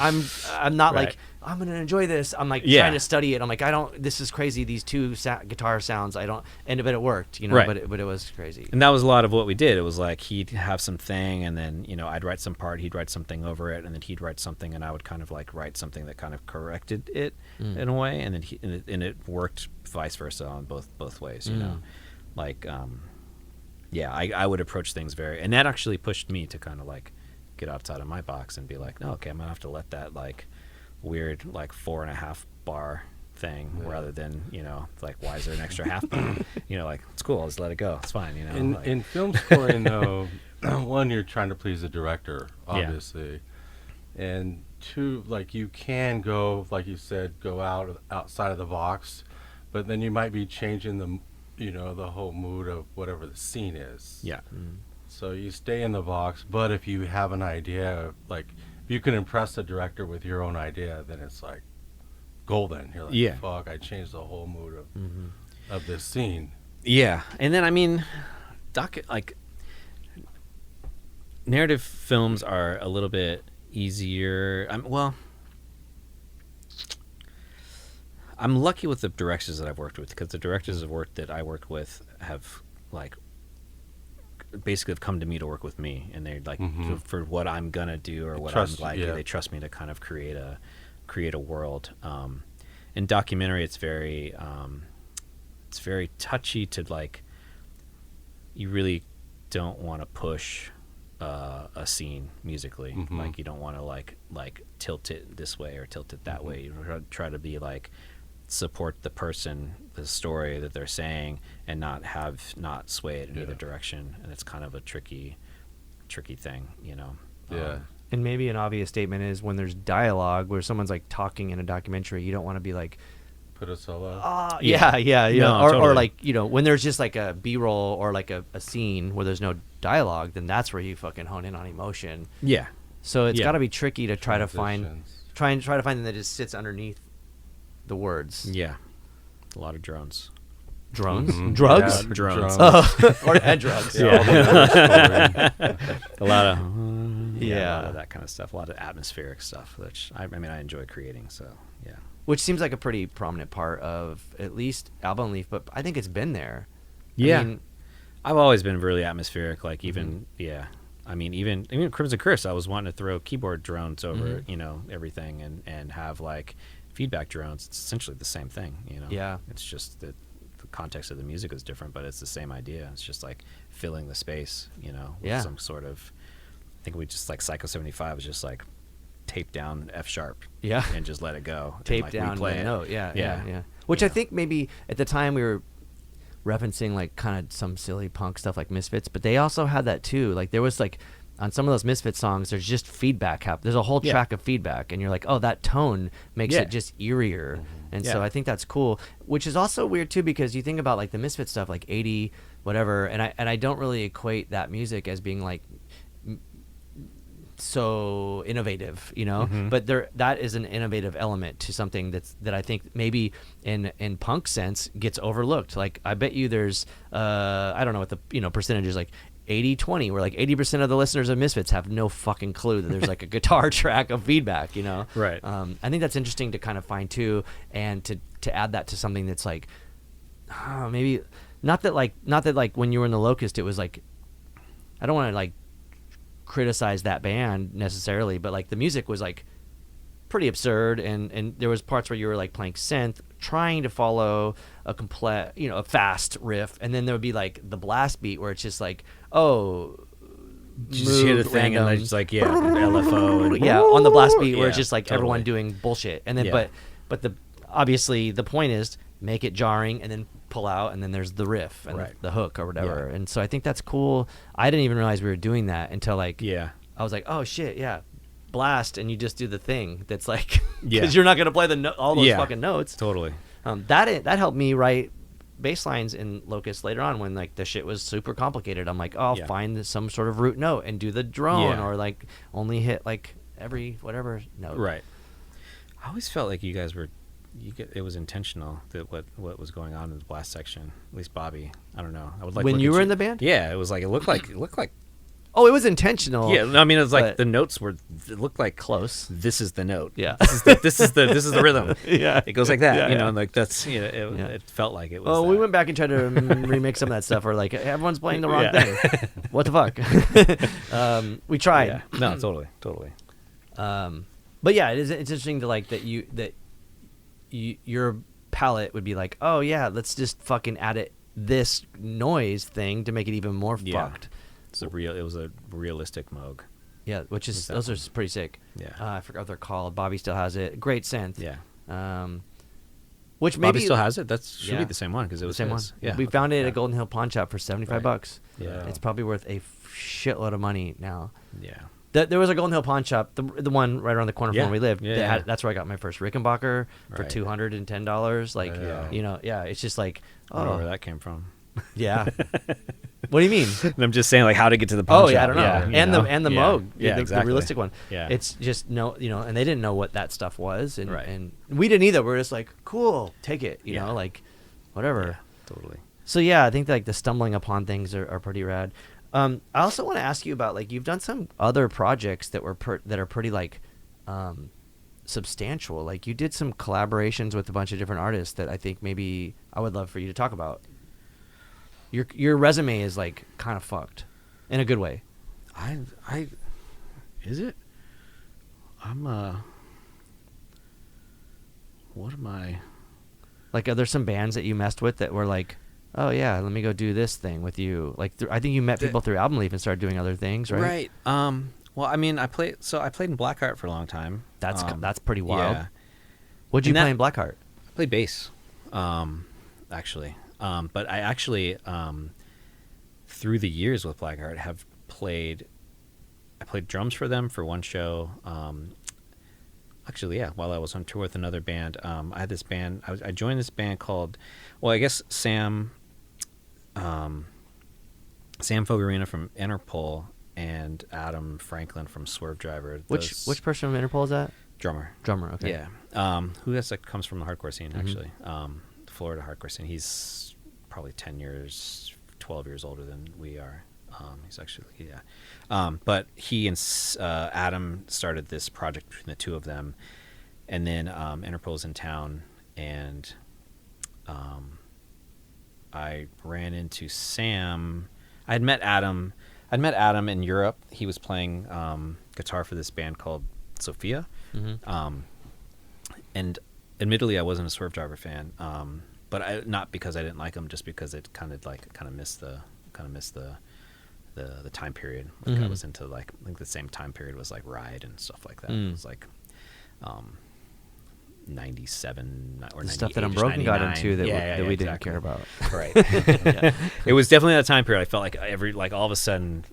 not like I'm gonna enjoy this. I'm like trying to study it. I'm like, this is crazy. These two guitar sounds. But it worked, you know. But it was crazy. And that was a lot of what we did. It was like he'd have something, and then you know I'd write some part. He'd write something over it, and then he'd write something, and I would kind of like write something that kind of corrected it in a way, and then it worked vice versa on both ways, you know. Like I would approach things and that actually pushed me to kind of like get outside of my box and be like, no, okay, I'm gonna have to let that like weird like 4.5 bar thing rather than, you know, like why is there an extra half bar? You know, like it's cool, I'll just let it go, it's fine, you know. In film scoring though, one, you're trying to please the director, obviously, and two, like you can go, like you said, go outside of the box, but then you might be changing the whole mood of whatever the scene is. So you stay in the box, but if you have an idea, like if you can impress the director with your own idea, then it's like golden. You're like, fuck, I changed the whole mood of this scene. Yeah, and then I mean, narrative films are a little bit easier. I'm lucky with the directors that I've worked with, because the directors that I worked with have like basically have come to me to work with me, and they're like for what I'm gonna do or what I'm like, they trust me to kind of create a world. In documentary, it's very touchy to like, you really don't want to push a scene musically. Like you don't want to like tilt it this way or tilt it that way. You try to be like support the person, the story that they're saying, and not sway it in either direction. And it's kind of a tricky thing, you know. And maybe an obvious statement is when there's dialogue where someone's like talking in a documentary, you don't want to be like, put a solo. Or like, you know, when there's just like a B-roll or like a scene where there's no dialogue, then that's where you fucking hone in on emotion. So it's got to be tricky to try to find something that just sits underneath the words. A lot of drones. Drugs? Drones. And drugs. A lot of that kind of stuff. A lot of atmospheric stuff, which I enjoy creating. So which seems like a pretty prominent part of at least Album Leaf, but I think it's been there. I've always been really atmospheric. Like even even Crimson Curse, I was wanting to throw keyboard drones over you know everything and have like feedback drones. It's essentially the same thing, you know. It's just that the context of the music is different, but it's the same idea. It's just like filling the space, you know, with some sort of, I think we just like Psycho 75 was just like tape down F sharp and just let it go. Tape down the note. Which I think maybe at the time we were referencing like kind of some silly punk stuff like Misfits, but they also had that too. Like there was like on some of those Misfits songs, there's just feedback. There's a whole track of feedback, and you're like, oh, that tone makes it just eerier. And so I think that's cool, which is also weird too, because you think about like the Misfits stuff, like 80, whatever, and I don't really equate that music as being like so innovative, you know. But that is an innovative element to something that I think maybe in punk sense gets overlooked. Like I bet you there's I don't know what the percentage is, like 80-20, where like 80% of the listeners of Misfits have no fucking clue that there's like a guitar track of feedback, you know? Right. I think that's interesting to kind of find too, and to add that to something that's like, maybe not that like when you were in the Locust, it was like, I don't want to like criticize that band necessarily, but like the music was like pretty absurd, and there was parts where you were like playing synth, trying to follow a a fast riff, and then there would be like the blast beat where it's just like, oh, You just hear the thing and it's like, yeah, LFO. And yeah, on the blast beat where it's Yeah, just like totally. everyone doing bullshit, and then Yeah. but the obviously the point is make it jarring and then pull out, and then there's the riff and Right. the hook or whatever. Yeah. And so I think that's cool. I didn't even realize we were doing that until like Yeah. I was like, oh shit, yeah, blast, and you just do the thing that's like, Yeah. because you're not gonna play all those Yeah. fucking notes. Totally. That helped me write bass lines in Locust later on when like the shit was super complicated. I'm like, oh, I'll Yeah. find some sort of root note and do the drone, Yeah. or like only hit like every whatever note. Right. I always felt like you guys were, it was intentional that what was going on in the blast section. At least Bobby. I don't know. I would like When look you at were in the band? Yeah, it was like it looked like Oh, it was intentional. yeah. I mean, it was like but- the notes were. It looked like Close. This is the note. Yeah. This is the rhythm. Yeah. It goes like that. Yeah, you know, yeah. and like that's Yeah. It felt like it was. Oh, we that. went back and tried to remix some of that stuff. Or like everyone's playing the wrong Yeah. thing. What the fuck? We tried. Yeah. No, totally. But yeah, it's interesting to like that your palette would be like, oh yeah, let's just fucking add this noise thing to make it even more Yeah. fucked. It was a realistic Moog. Yeah, which is Exactly. those are pretty sick. Yeah. I forgot what they're called. Bobby still has it. Great synth. Yeah. Which maybe Bobby still has it. That should Yeah. be the same one because it was the same his. one. Yeah. We found it at Yeah. a Golden Hill pawn shop for $75. Right. Yeah. It's probably worth a shitload of money now. Yeah. There was a Golden Hill pawn shop, the one right around the corner Yeah. from where we lived. Yeah, that yeah. that's where I got my first Rickenbacker for Right. $210. Like, Yeah. you know, yeah, it's just like, I don't know where oh, that came from. yeah. What do you mean? And I'm just saying, like, how to get to the pawn Oh shop. yeah, I don't know. you and know? the Yeah. Moog, Yeah, the exactly. realistic one. Yeah. It's just and they didn't know what that stuff was, and Right. and we didn't either. We're just like, cool, take it, you Yeah. know, like whatever. Yeah, totally. So yeah, I think like the stumbling upon things are pretty rad. I also want to ask you about like you've done some other projects that were that are pretty like substantial. Like you did some collaborations with a bunch of different artists that I think maybe I would love for you to talk about. Your resume is like kind of fucked in a good way. Is it? What am I? Like, are there some bands that you messed with that were like, oh yeah, let me go do this thing with you? Like, I think you met people through Album Leaf and started doing other things, right? Right. Well, I mean, I played in Black Heart for a long time. That's pretty wild. Yeah. What'd you And play that- in Black Heart? I played bass, actually. But I actually, through the years with Black Heart, I played drums for them for one show. Actually, yeah, while I was on tour with another band, I had this band. I joined this band called, well, I guess Sam Fogarina from Interpol and Adam Franklin from Swerve Driver. Which person from Interpol is that? Drummer? Okay. Yeah. Who else comes from the hardcore scene, Mhm. actually. Florida hardcore scene. He's probably 12 years older than we are. He's actually, yeah. But he and Adam started this project between the two of them. And then Interpol's in town, and I ran into Sam. I'd met Adam in Europe. He was playing guitar for this band called Sophia. Mm-hmm. And admittedly, I wasn't a Swerve Driver fan, but not because I didn't like them, just because it kind of missed the time period. Like I Mhm. was into like, I think the same time period was like Ride and stuff like that. Mm. It was like 97 or The stuff that 98 Unbroken got 99. into that, Yeah, that we exactly. didn't care about. Right. It was definitely that time period. I felt like all of a sudden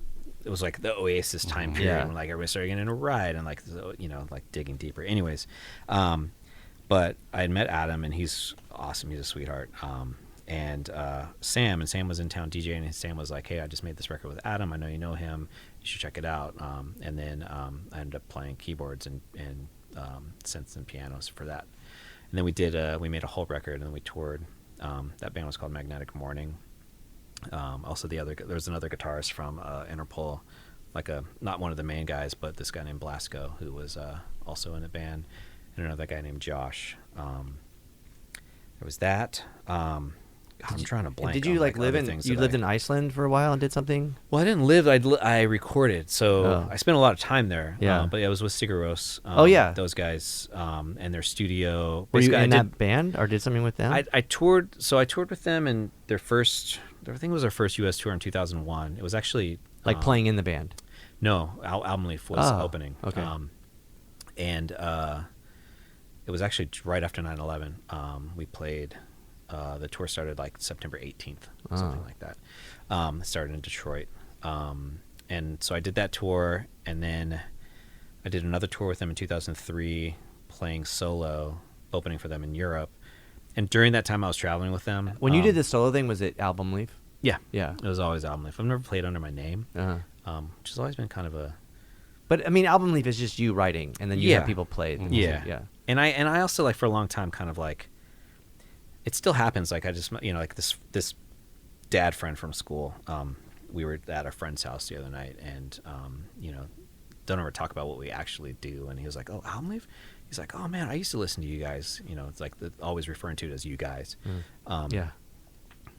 it was like the Oasis time period Yeah. when like everybody started getting into Ride and like, you know, like digging deeper. Anyways, but I had met Adam and he's awesome. He's a sweetheart. And Sam was in town DJing, and Sam was like, hey, I just made this record with Adam. I know you know him. You should check it out. And then I ended up playing keyboards and synths and pianos for that. And then we made a whole record, and then we toured. That band was called Magnetic Morning. Also, there was another guitarist from Interpol, not one of the main guys, but this guy named Blasco, who was also in the band, and another guy named Josh. There was that. I'm trying to blank. Did you on, live other in? things You that lived in Iceland for a while and did something? Well, I didn't live. I recorded, so I spent a lot of time there. Yeah. But I was with Sigur Rós. Oh, yeah. Those guys and their studio. Were you Basically, in that band or did something with them? I toured. So I toured with them, and I think it was their first U.S. tour in 2001. It was actually playing in the band. No, Album Leaf was opening. Okay. And it was actually right after 9/11. We played. The tour started September 18th, something like that. It started in Detroit. And so I did that tour, and then I did another tour with them in 2003, playing solo, opening for them in Europe. And during that time, I was traveling with them. When you did the solo thing, was it Album Leaf? Yeah. Yeah. It was always Album Leaf. I've never played under my name, Uh-huh. which has always been kind of a... But I mean, Album Leaf is just you writing, and then you have people play it. Yeah. Yeah. And I also, for a long time, kind of it still happens. I just, this dad friend from school, we were at a friend's house the other night, and, don't ever talk about what we actually do. And he was like, "Oh, Album Leaf?" He's like, "Oh man, I used to listen to you guys." It's always referring to it as you guys. Yeah.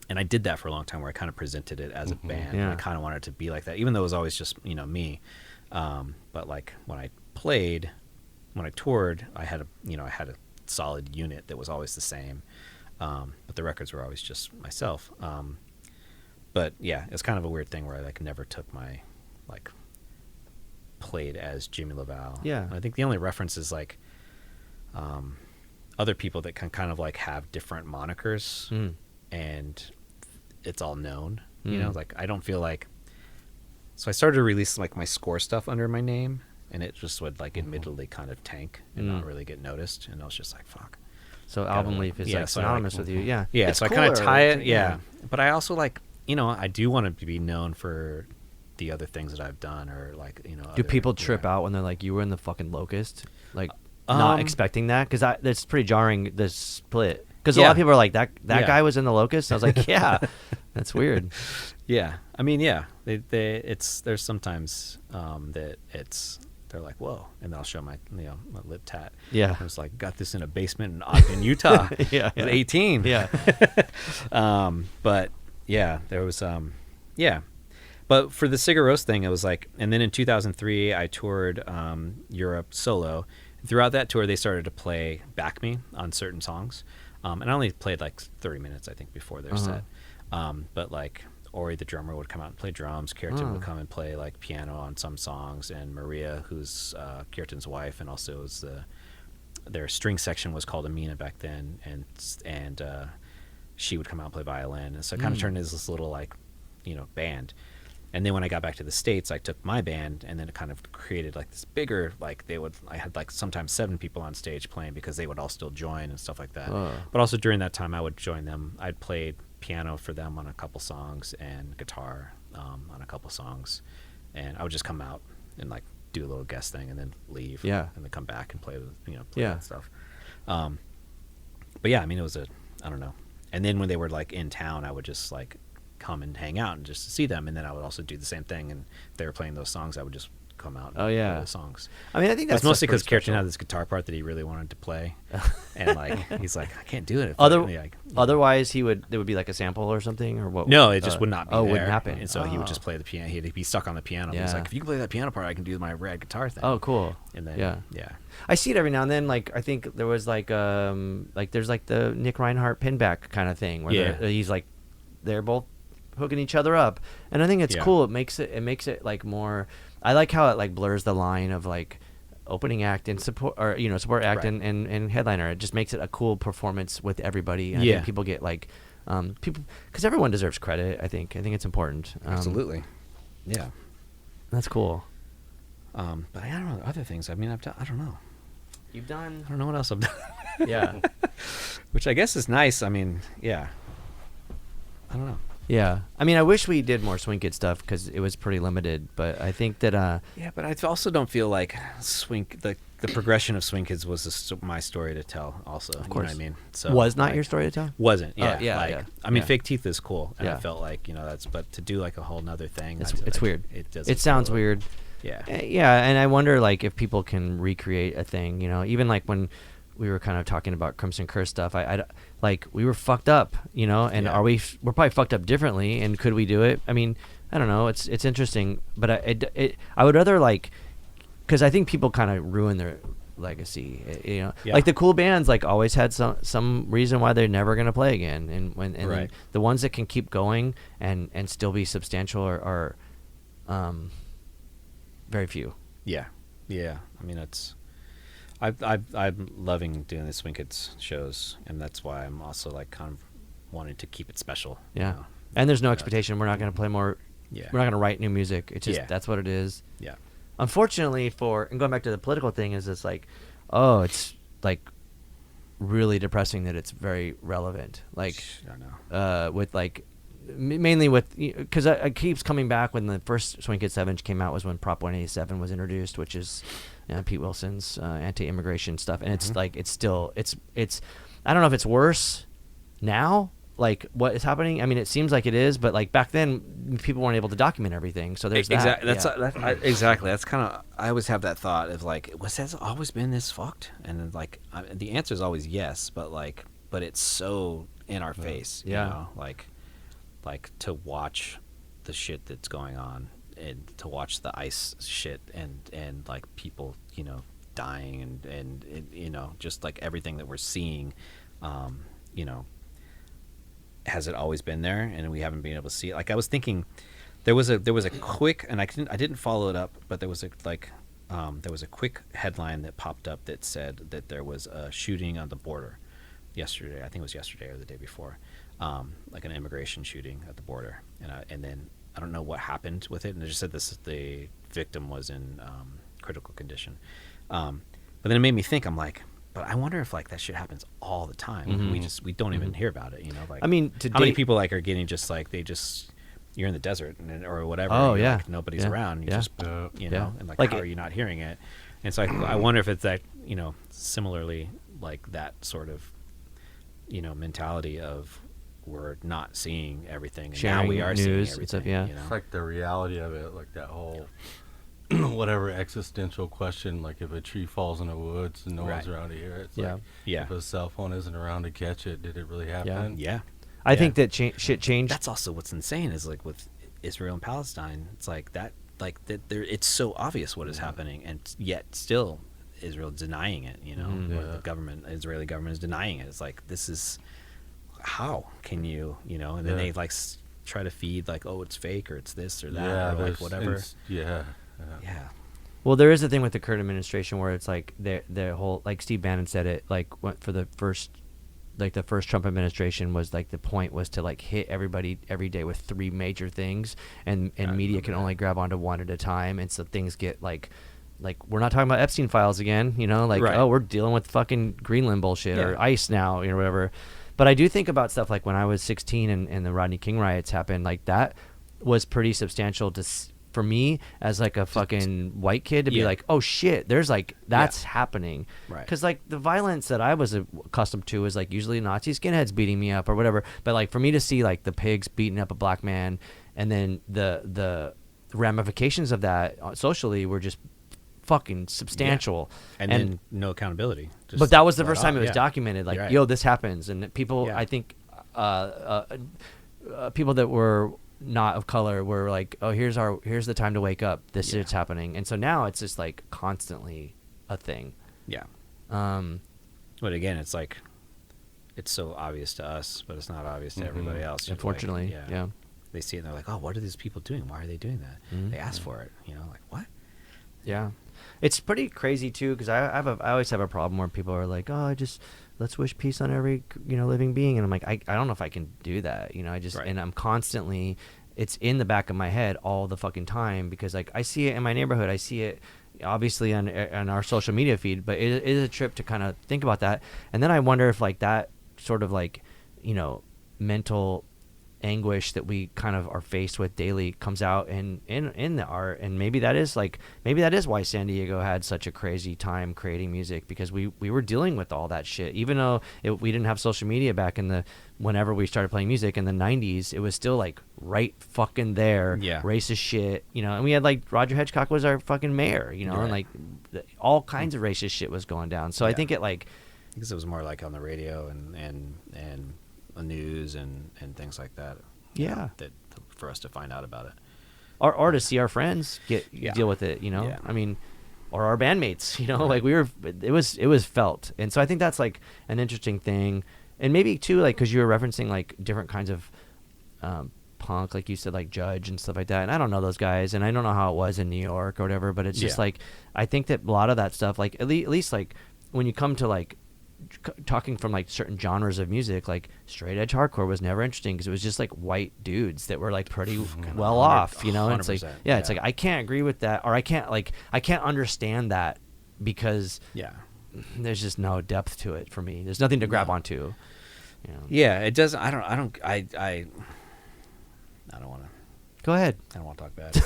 And I did that for a long time, where I kind of presented it as a band. Yeah. And I kind of wanted it to be like that, even though it was always just, me. But when I toured, I had a solid unit that was always the same. But the records were always just myself. But yeah, it's kind of a weird thing where I never took my played as Jimmy LaValle. Yeah. I think the only reference is other people that can kind of have different monikers, and it's all known. I don't feel like. So I started to release my score stuff under my name, and it just would admittedly kind of tank and not really get noticed, and I was just like, fuck. So Album Leaf is synonymous with you. Yeah. Yeah. It's so I kind of tie it. Yeah. But I also I do want to be known for the other things that I've done, or Do people trip out when they're like, "You were in the fucking Locust"? Not expecting that, because that's pretty jarring. The split, because a lot of people are like, "That guy was in the Locust." I was like, "Yeah, that's weird." Yeah. I mean, yeah. There's sometimes that they're like, "Whoa," and they'll show my my lip tat. Yeah. I was like, got this in a basement in Ogden, Utah. Yeah. I was 18. Yeah. But yeah, there was yeah. But for the Sigur Rós thing, it was and then in 2003, I toured Europe solo. Throughout that tour, they started to play back me on certain songs, and I only played 30 minutes, I think, before their set. But Ori, the drummer, would come out and play drums. Kjartan would come and play piano on some songs, and Maria, who's Kjartan's wife, and also was their string section was called Amina back then, and she would come out and play violin, and so it kind of turned into this little band. And then when I got back to the States, I took my band, and then it kind of created this bigger, I had sometimes 7 people on stage playing, because they would all still join and stuff like that. But also during that time, I would join them. I'd played piano for them on a couple songs, and guitar on a couple songs. And I would just come out and do a little guest thing and then leave. Yeah. And then come back and play with, that stuff. But yeah, I mean, it was I don't know. And then when they were in town, I would just come and hang out and just to see them, and then I would also do the same thing, and if they were playing those songs, I would just come out and play those sonings. I mean, I think that's mostly because Kjartan had this guitar part that he really wanted to play, and he's like, I can't do it. Otherwise, there would be a sample or something, or what? No, it just would not be there. Wouldn't happen. And so he would just play the piano. He'd be stuck on the piano. Yeah. He's like, if you can play that piano part, I can do my rad guitar thing. Oh, cool. And then yeah. I see it every now and then. I think there was there's the Nick Reinhardt pinback kind of thing where he's they're both hooking each other up, and I think it's cool. It makes it more. I like how it blurs the line of opening act and support, or support act and headliner. It just makes it a cool performance with everybody. And I think people get people, because everyone deserves credit. I think it's important. Absolutely. Yeah, that's cool. But I don't know other things. I mean, I don't know. You've done. I don't know what else I've done. Yeah. Which I guess is nice. I mean, yeah. I don't know. Yeah. I mean, I wish we did more Swing Kid stuff because it was pretty limited. But I think that Yeah, but I also don't feel like the progression of Swing Kids was my story to tell. Also, of course. you know what I mean. So was not your story to tell. Wasn't. Yeah. yeah. I mean, Yeah. Fake Teeth is cool, and Yeah. I felt like that's. But to do like a whole nother thing, It's weird. It It sounds weird. Yeah. Yeah, and I wonder like if people can recreate a thing. Even like when we were kind of talking about Crimson Curse stuff. I like we were fucked up, and Yeah. we're probably fucked up differently, and could we do it? I mean, I don't know. It's interesting, but I would rather because I think people kind of ruin their legacy, Yeah. like the cool bands like always had some reason why they're never going to play again, and then Right. the ones that can keep going and still be substantial are very few. Yeah. I mean, I'm loving doing the Swing Kids shows, and that's why I'm also like kind of wanting to keep it special. Yeah. And there's no expectation. We're not going to play more. Yeah. We're not going to write new music. It's just Yeah. that's what it is. Yeah. Unfortunately, and going back to the political thing, is it's like, oh, it's like really depressing that it's very relevant. Like, I know. with like, mainly with, because it keeps coming back when the first Swing Kid 7 came out was when Prop 187 was introduced, which is Pete Wilson's anti-immigration stuff, and it's like it's still it's I don't know if it's worse now. Like what is happening? I mean, it seems like it is, but like back then, people weren't able to document everything. So there's that. Exactly. Exactly. That's kind of. I always have that thought of like, has always been this fucked? And then, like, the answer is always yes, but it's so in our face. Yeah. You know? Like to watch the shit that's going on, and to watch the ICE shit, and like people, dying, and just like everything that we're seeing, has it always been there, and we haven't been able to see it? Like I was thinking, there was a quick, and I didn't follow it up, but there was a quick headline that popped up that said that there was a shooting on the border yesterday. I think it was yesterday or the day before, like an immigration shooting at the border, and then I don't know what happened with it, and it just said the victim was in critical condition. But then it made me think. I'm like, but I wonder if like that shit happens all the time. Mm-hmm. We don't even hear about it. Like, I mean, how many people like are getting just like you're in the desert or whatever. Oh, and yeah. like, nobody's Yeah. around. You Yeah. just Yeah. and like, Like how are you not hearing it? And so I wonder if it's that similarly like that sort of mentality of we're not seeing everything, and now Sharing we are news seeing and everything. stuff, yeah. It's like the reality of it, like that whole whatever existential question, like if a tree falls in the woods and no one's Right. around to hear it, it's Yeah. like Yeah. if a cell phone isn't around to catch it, did it really happen? Yeah. I think that shit changed. That's also what's insane is like with Israel and Palestine, it's like that it's so obvious what is happening, and yet still Israel denying it, or the Israeli government is denying it. It's like, this is, how can you, and then they like try to feed like, oh, it's fake, or it's this or that, or like whatever. Yeah. Yeah. Well, there is a thing with the current administration where it's like their whole, like Steve Bannon said it, like for the first Trump administration was like the point was to like hit everybody every day with 3 major things, and media can only grab onto one at a time, and so things get like we're not talking about Epstein files again, Right. oh, we're dealing with fucking Greenland bullshit or ICE now, whatever. But I do think about stuff like when I was 16 and the Rodney King riots happened, like that was pretty substantial for me as like a fucking white kid to be like, oh shit, there's like that's happening, Right. Because like the violence that I was accustomed to is like usually Nazi skinheads beating me up or whatever, but like for me to see like the pigs beating up a black man, and then the ramifications of that socially were just fucking substantial, And then no accountability. Just but that was the right first time off, it was yeah. documented. Like, Right. yo, this happens, and people, Yeah. I think, people that were not of color were like, oh, here's the time to wake up. This shit's happening, and so now it's just like constantly a thing. Yeah. Um, But again, it's like, it's so obvious to us, but it's not obvious to everybody else. Just like, unfortunately, yeah. They see it and they're like, oh, what are these people doing? Why are they doing that? They asked for it, like, what? Yeah, it's pretty crazy too, because I always have a problem where people are like, oh, let's wish peace on every living being, and I'm like, I don't know if I can do that, Right. and I'm constantly, it's in the back of my head all the fucking time, because like I see it in my neighborhood, I see it obviously on our social media feed, but it is a trip to kind of think about that, and then I wonder if like that sort of like mental anguish that we kind of are faced with daily comes out in the art. And maybe that is why San Diego had such a crazy time creating music, because we were dealing with all that shit. Even though we didn't have social media back in whenever we started playing music in the 90s, it was still like right fucking there. Yeah. Racist shit, you know. And we had like Roger Hitchcock was our fucking mayor, you know. Right. And like all kinds of racist shit was going down. So I think it like, because it was more like on the radio and the news and things like that. Yeah. That for us to find out about it. or to see our friends deal with it, you know. Yeah. I mean, or our bandmates, you know, like it was felt. And so I think that's like an interesting thing. And maybe too, like, cause you were referencing like different kinds of punk, like you said, like Judge and stuff like that. And I don't know those guys, and I don't know how it was in New York or whatever, but it's just like, I think that a lot of that stuff, like at least like when you come to like talking from like certain genres of music, like straight edge hardcore was never interesting because it was just like white dudes that were like pretty well off, you know. And it's like, it's like I can't agree with that, or I can't understand that because there's just no depth to it for me. There's nothing to grab onto. You know? Yeah, it doesn't. I don't want to. Go ahead. I don't want to talk bad.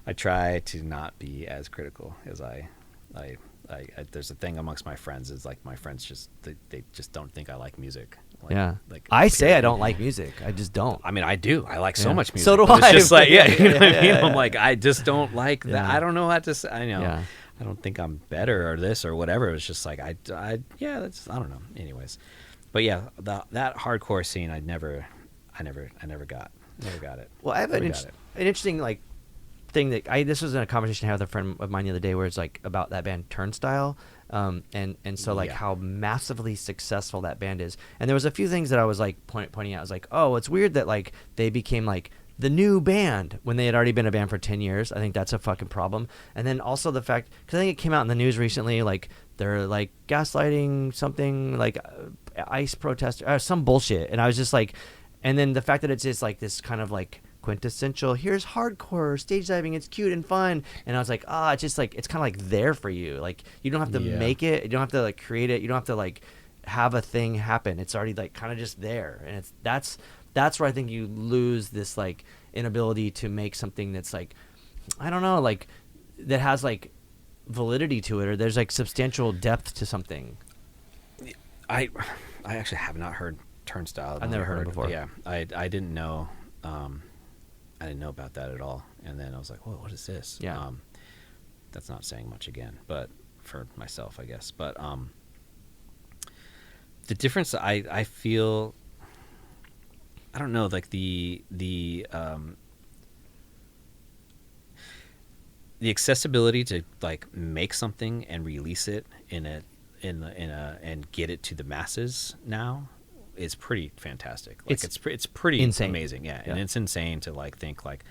I try to not be as critical as I there's a thing amongst my friends is like my friends just they just don't think I like music. Like, like I say I don't like music. I just don't. I mean, I do. I like so much music. So do I. It's just like, you know what I mean? Yeah. I'm like, I just don't like that. I don't know how to say. I know. Yeah. I don't think I'm better or this or whatever. It was just like that's I don't know. Anyways, but yeah, that hardcore scene I never got it. Well, I have an interesting like thing that this was in a conversation I had with a friend of mine the other day where it's like about that band Turnstile, and so like how massively successful that band is. And there was a few things that I was like pointing out. I was like, oh, it's weird that like they became like the new band when they had already been a band for 10 years. I think that's a fucking problem. And then also the fact, because I think it came out in the news recently, like they're like gaslighting something, like ICE protest or some bullshit. And I was just like, and then the fact that it's just like this kind of like quintessential, here's hardcore stage diving, it's cute and fun, and I was like, it's just like, it's kind of like there for you, like you don't have to make it, you don't have to like create it, you don't have to like have a thing happen, it's already like kind of just there. And it's that's where I think you lose this like inability to make something that's like, I don't know, like that has like validity to it, or there's like substantial depth to something. I actually have not heard Turnstile. I've never heard it before. Yeah, I didn't know. I didn't know about that at all, and then I was like, "Whoa, what is this?" Yeah, that's not saying much again, but for myself, I guess. But the difference I feel, I don't know, like the accessibility to like make something and release it in a and get it to the masses now is pretty fantastic. Like it's pretty insane. Amazing, and it's insane to like think like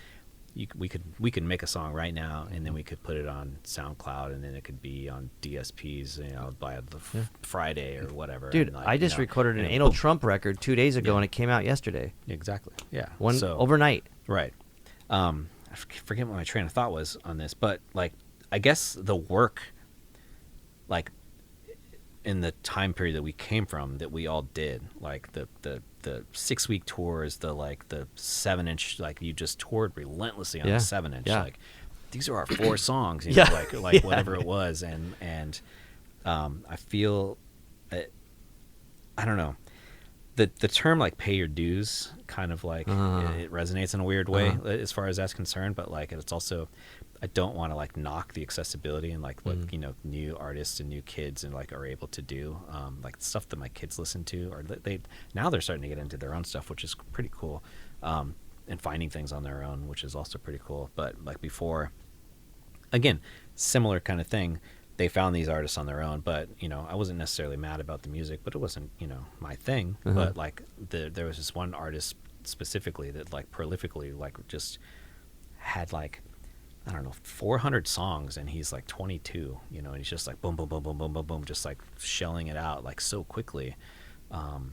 we could make a song right now and then we could put it on SoundCloud and then it could be on DSPs, you know, by the Friday or whatever. Dude, and like, I just recorded an Anal Trump record 2 days ago and it came out yesterday. Exactly. Yeah. Overnight. Right. I forget what my train of thought was on this, but like I guess the work, like in the time period that we came from, that we all did, like the 6-week tours, the 7-inch, like you just toured relentlessly on the 7-inch. Like these are our 4 songs, you know, like whatever it was, and I feel that, I don't know, the term like pay your dues kind of like it resonates in a weird way as far as that's concerned, but like it's also, I don't want to like knock the accessibility and like what you know, new artists and new kids and like are able to do, like stuff that my kids listen to, or now they're starting to get into their own stuff, which is pretty cool, and finding things on their own, which is also pretty cool. But like before, again, similar kind of thing, they found these artists on their own, but you know, I wasn't necessarily mad about the music, but it wasn't, you know, my thing. But like there was this one artist specifically that like prolifically like just had like, I don't know, 400 songs, and he's like 22, you know, and he's just like boom, boom, boom, boom, boom, boom, boom, just like shelling it out like so quickly, and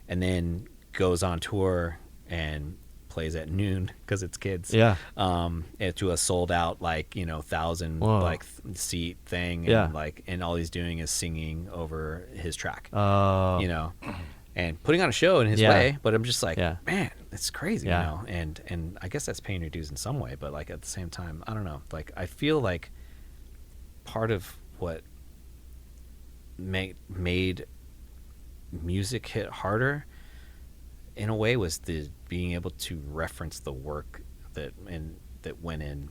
then goes on tour and plays at noon because it's kids, and to a sold out like, you know, 1,000 like seat thing, and like, and all he's doing is singing over his track, you know, and putting on a show in his Yeah. way. But I'm just like, Yeah. man, it's crazy, Yeah. you know. And I guess that's paying your dues in some way, but like at the same time, I don't know. Like I feel like part of what made music hit harder in a way was the being able to reference the work that went in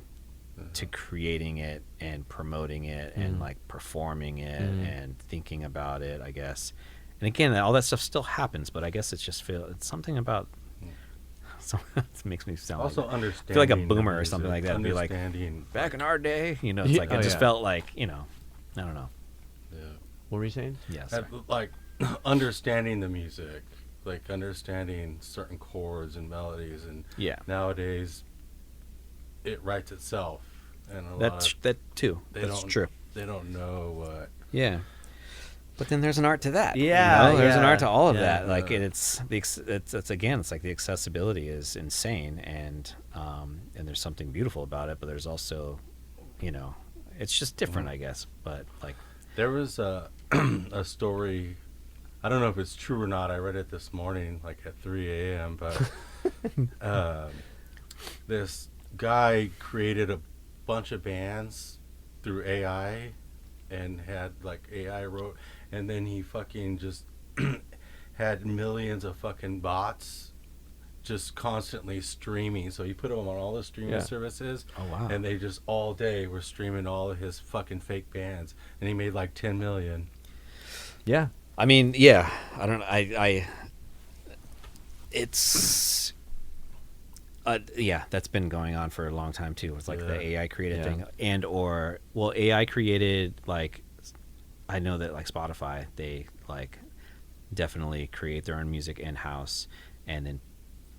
to creating it and promoting it and like performing it and thinking about it, I guess. And again, all that stuff still happens, but I guess it's something about it makes me sound Also like understanding. I feel like a the boomer or something music, like that. Be like, understanding. back in our day, you know, it's like it just felt like, you know, I don't know. Yeah. What were you saying? Yes. Like understanding the music, like understanding certain chords and melodies, and Yeah. nowadays it writes itself, and That too. they That's don't, true. They don't know what. Yeah. But then there's an art to that. Yeah, you know? There's an yeah, art to all of yeah. that. Like it's again, it's like the accessibility is insane, and there's something beautiful about it. But there's also, you know, it's just different, I guess. But like, There was a story. I don't know if it's true or not. I read it this morning, like at 3 a.m. But this guy created a bunch of bands through AI, and had like AI wrote, and then he fucking just had millions of fucking bots just constantly streaming. So he put them on all the streaming services. Oh, wow. And they just all day were streaming all of his fucking fake bands, and he made like 10 million. Yeah. I mean, yeah, I don't know. It's yeah, that's been going on for a long time too. It's like the AI created thing, AI created, like, I know that like Spotify, they like definitely create their own music in house, and then,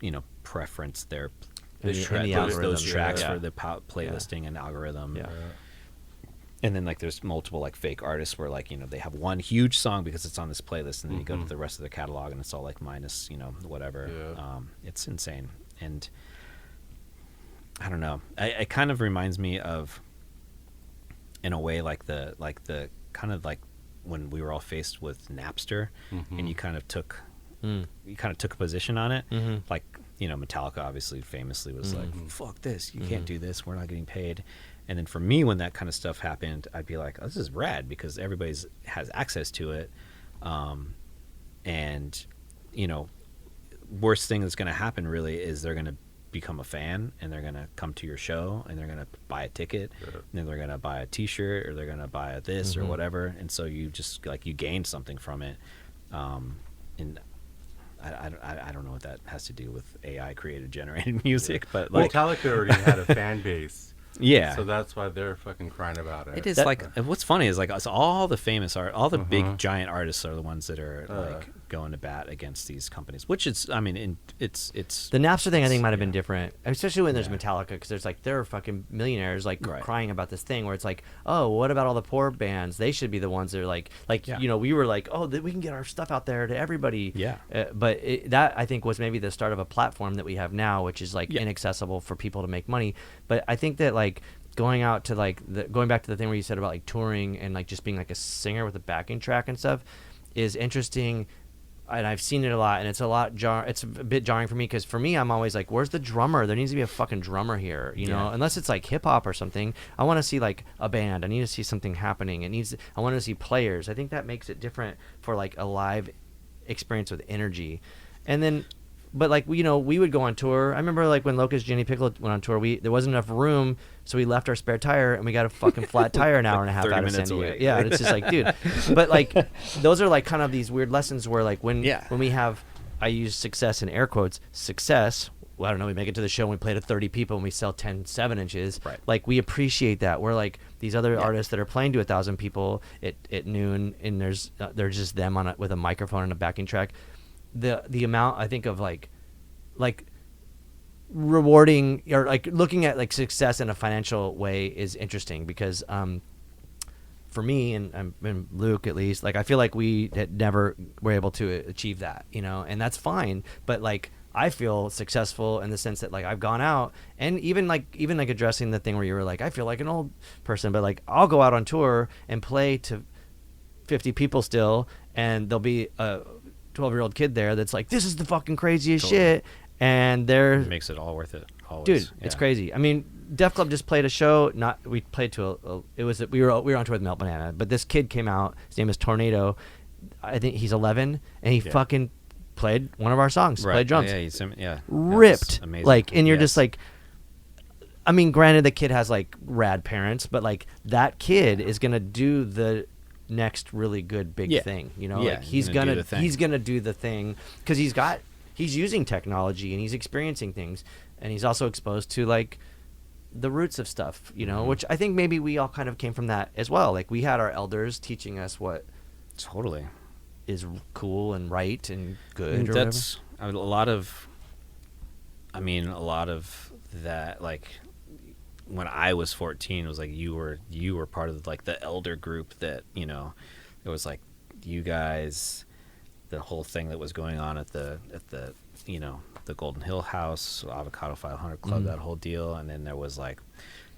you know, preference their those tracks for the playlisting and algorithm. Yeah. And then like there's multiple like fake artists where, like, you know, they have one huge song because it's on this playlist, and then you go to the rest of their catalog and it's all like minus, you know, whatever. It's insane. And I don't know. It kind of reminds me of, in a way, like the kind of like when we were all faced with Napster, and you kind of took a position on it. Like, you know, Metallica obviously famously was like, fuck this, you can't do this, we're not getting paid. And then for me, when that kind of stuff happened, I'd be like, oh, this is rad because everybody's has access to it. And, you know, worst thing that's going to happen really is they're going to become a fan, and they're going to come to your show, and they're going to buy a ticket, and then they're going to buy a t-shirt, or they're going to buy this or whatever. And so you just, like, you gain something from it. And I don't know what that has to do with AI created generated music, but like, Metallica already had a fan base. yeah. So that's why they're fucking crying about it. It is like, what's funny is like, it's all the famous art, all the big giant artists are the ones that are like going to bat against these companies, which is, I mean, it's The Napster thing I think might have been different, especially when there's Metallica, because there's like, they're fucking millionaires like crying about this thing where it's like, oh, what about all the poor bands? They should be the ones that are like you know, we were like, oh, we can get our stuff out there to everybody. But that I think was maybe the start of a platform that we have now, which is like inaccessible for people to make money. But I think that like going out to like going back to the thing where you said about like touring and like just being like a singer with a backing track and stuff is interesting. And I've seen it a lot, and it's it's a bit jarring for me, because for me, I'm always like, where's the drummer? There needs to be a fucking drummer here, you know, unless it's like hip hop or something. I want to see like a band. I need to see something happening. I want to see players. I think that makes it different for like a live experience with energy. And then, but like, you know, we would go on tour. I remember like when Locust, Jenny Pickle went on tour, there wasn't enough room, so we left our spare tire and we got a fucking flat tire an hour and a half out of San Diego. away. Yeah, and it's just like, dude. But like, those are like kind of these weird lessons where like when we have, I use success in air quotes, success. Well, I don't know, we make it to the show and we play to 30 people and we sell 10 7-inches. Right. Like, we appreciate that. We're like these other artists that are playing to 1,000 people at noon, and they're just them on with a microphone and a backing track. The amount, I think, of like rewarding or like looking at like success in a financial way is interesting, because for me and Luke at least, like I feel like we had never were able to achieve that, you know, and that's fine. But like I feel successful in the sense that like I've gone out, and even like addressing the thing where you were like, I feel like an old person, but like I'll go out on tour and play to 50 people still, and there'll be 12-year-old kid there that's like, this is the fucking craziest shit, and they're It makes it all worth it. Always. dude, it's crazy. I mean, Def Club just played a show. We played to we were on tour with Melt Banana, but this kid came out. His name is Tornado. I think he's 11, and he fucking played one of our songs. Right. Played drums. Ripped. Ripped. Like, and you're just like, I mean, granted, the kid has like rad parents, but like that kid is gonna do the next really good big thing. You know, like he's gonna do the thing because he's using technology and he's experiencing things, and he's also exposed to like the roots of stuff, you know, which I think maybe we all kind of came from that as well. Like we had our elders teaching us what totally is cool and right and good. That's a lot of that. Like when I was 14, it was like you were part of like the elder group that, you know, it was like you guys, the whole thing that was going on at the you know, the Golden Hill House, Avocado 500 Club, that whole deal. And then there was like,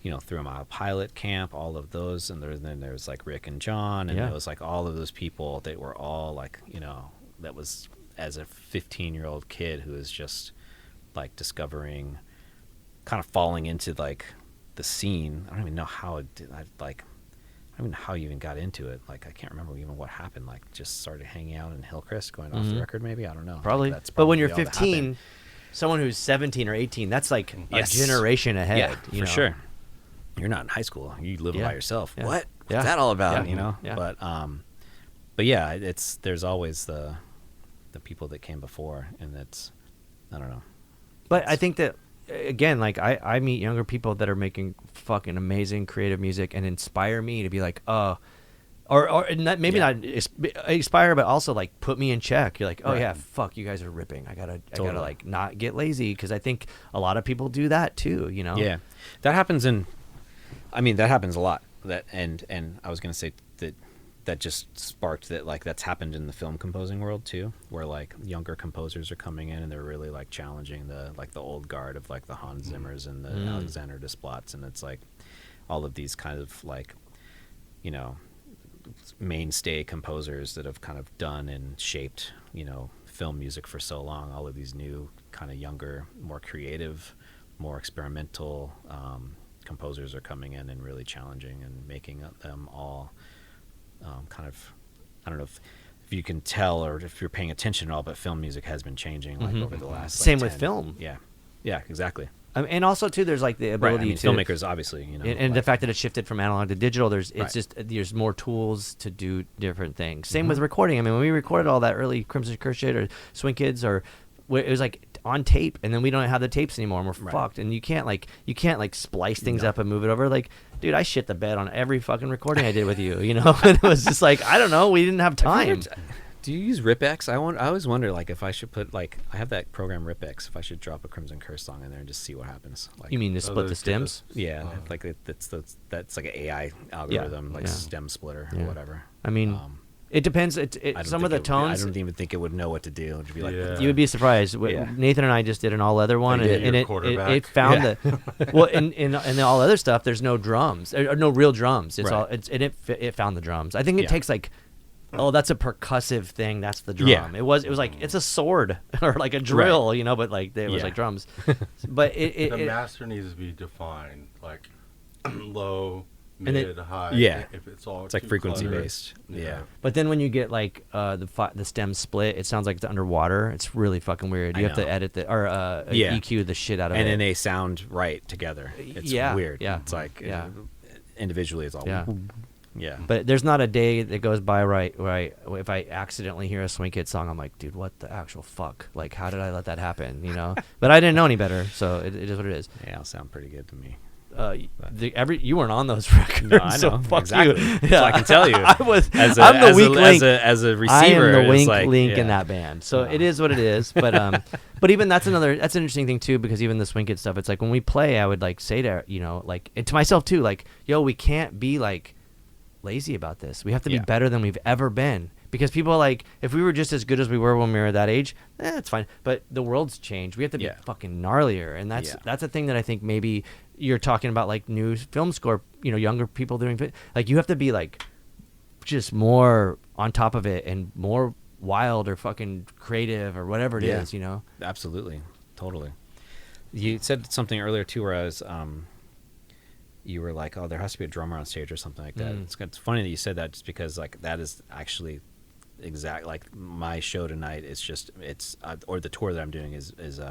you know, 3 Mile Pilot Camp, all of those. And then there was like Rick and John. And it was like all of those people that were all like, you know, that was as a 15-year-old kid who was just like discovering, kind of falling into like the scene. I don't even know how it did. I don't even know how you even got into it. Like, I can't remember even what happened. Like, just started hanging out in Hillcrest, going off the record, maybe. I don't know. Probably. Like, that's but when you're all that 15, happened. someone who's 17 or 18, that's like a generation ahead. Yeah, you for know? sure. You're not in high school. You live by yourself. Yeah. What? Yeah. What's that all about? Yeah. You know. Yeah. But yeah, there's always the people that came before, and it's, I don't know. But I think that, again, like I meet younger people that are making fucking amazing creative music and inspire me to be like, or not, maybe not inspire, but also like put me in check. You're like, oh yeah, fuck, you guys are ripping. I gotta like not get lazy, because I think a lot of people do that too. You know? Yeah, that happens that happens a lot. That and I was gonna say that just sparked that, like, that's happened in the film composing world too, where like younger composers are coming in and they're really like challenging the old guard of like the Hans Zimmers and the Alexander Desplat's, and it's like all of these kind of like, you know, mainstay composers that have kind of done and shaped, you know, film music for so long. All of these new kind of younger, more creative, more experimental composers are coming in and really challenging and making them all kind of, I don't know if you can tell or if you're paying attention at all, but film music has been changing like over the last Same with film. Yeah, exactly. And also too, there's like the ability to filmmakers, obviously, you know, and the fact that it shifted from analog to digital. There's more tools to do different things. Same with recording. I mean, when we recorded all that early Crimson Curse shit or Swing Kids, or it was like on tape, and then we don't have the tapes anymore, and we're fucked. And you can't like splice things up and move it over. Like, dude, I shit the bed on every fucking recording I did with you. You know, and it was just like, I don't know, we didn't have time. Do you use RipX? I always wonder, like, if I should put, like, I have that program RipX, if I should drop a Crimson Curse song in there and just see what happens. Like, You mean to split the stems? Yeah, like that's like an AI algorithm, stem splitter or whatever. I mean, it depends. Some of the tones. I don't even think it would know what to do. It'd be like, You would be surprised. Nathan and I just did an all leather one, and it found the well in the all other stuff. There's no drums, or no real drums. It's all it found the drums. I think it takes like, oh, that's a percussive thing. That's the drum. Yeah. It was like, it's a sword or like a drill, you know. But like it was like drums. But the master needs to be defined like low, And mid, high. Yeah. If it's all it's like too frequency cluttered. based. Yeah. But then when you get like the stem split, it sounds like it's underwater. It's really fucking weird. You have to edit EQ the shit out of it. And then they sound right together. It's weird. Yeah. It's like individually it's all yeah. But there's not a day that goes by right if I accidentally hear a Swing Kid song, I'm like, dude, what the actual fuck? Like, how did I let that happen? You know? But I didn't know any better, so it is what it is. Yeah, it'll sound pretty good to me. You weren't on those records. No, I know. So fuck exactly. you. So I can tell you. I'm the weak link. As a receiver. I am the it's wink like, link in that band. So it is what it is. But but even that's an interesting thing too, because even the Swing Kid stuff, it's like when we play, I would like say to like, and to myself too, like, yo, we can't be like lazy about this. We have to be better than we've ever been, because people are like, if we were just as good as we were when we were that age, it's fine. But the world's changed. We have to be fucking gnarlier, and that's a thing that I think maybe you're talking about, like new film score, younger people doing like, you have to be like just more on top of it and more wild or fucking creative or whatever it is, you know? Absolutely. Totally. You said something earlier too where I was you were like, oh, there has to be a drummer on stage or something like that. It's funny that you said that, just because like that is actually exact, like my show tonight is just, it's or the tour that I'm doing is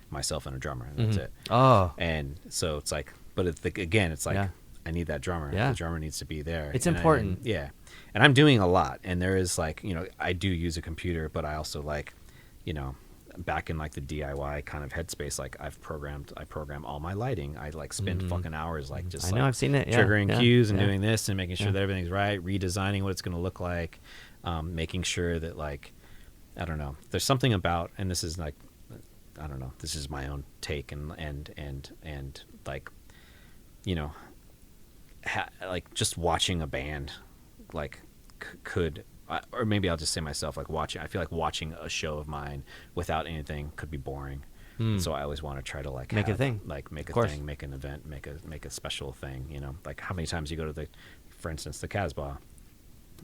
myself and a drummer, and that's it. And so it's like, but again, it's like I need that drummer. The drummer needs to be there. It's important. And I'm doing a lot, and there is like, you know, I do use a computer, but I also like, you know, back in like the DIY kind of headspace, like I program all my lighting. I like spend fucking hours like just I've seen it, triggering cues and doing this and making sure that everything's right, redesigning what it's going to look like, making sure that like, I don't know, there's something about, and this is like, I don't know, this is my own take and like, you know, like just watching a band like could, or maybe I'll just say myself, like I feel like watching a show of mine without anything could be boring. So I always want to try to like make a thing, like make a thing, make an event, make a special thing, you know, like how many times you go to for instance, the Casbah,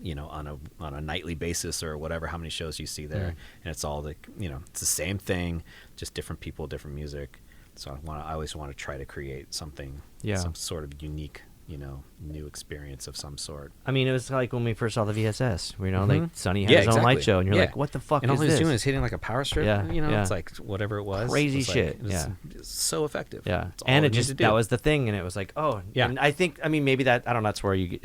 you know, on a nightly basis or whatever, how many shows you see there, and it's all the, you know, it's the same thing, just different people, different music. So I always want to try to create something, some sort of unique, you know, new experience of some sort. I mean, it was like when we first saw the VSS, you know, like Sonny had his own light show, and you're like, what the fuck and is all he was this? doing is hitting like a power strip, you know, it's like whatever it was. Crazy it was shit. Like, it was so effective. And it just, that was the thing, and it was like, and I think, I mean, maybe that, I don't know, that's where you,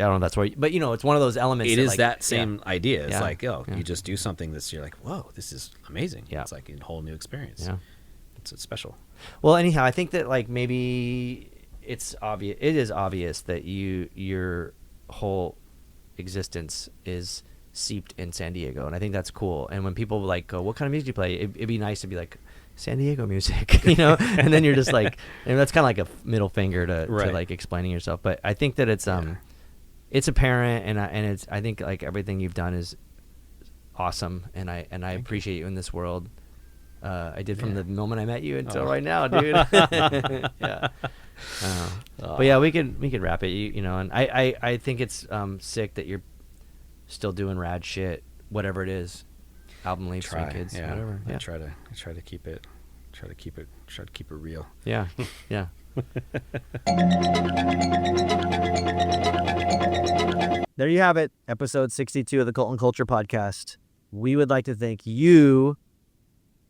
but you know, it's one of those elements. It is like, that same idea. It's like, you just do something that's, you're like, whoa, this is amazing. It's like a whole new experience. It's special. Well, anyhow, I think that like maybe it is obvious that your whole existence is seeped in San Diego, and I think that's cool. And when people like go, what kind of music do you play, it'd be nice to be like, San Diego music, you know, and then you're just like, and that's kind of like a middle finger to like explaining yourself. But I think that it's apparent, and it's, I think like everything you've done is awesome, and I appreciate you in this world. I did from the moment I met you until right now, dude. But yeah, we could wrap it, you know, and I think it's sick that you're still doing rad shit, whatever it is, album leaves, Swing Kids, whatever. I try to keep it real. Yeah. There you have it, episode 62 of the Cult and Culture podcast. We would like to thank you,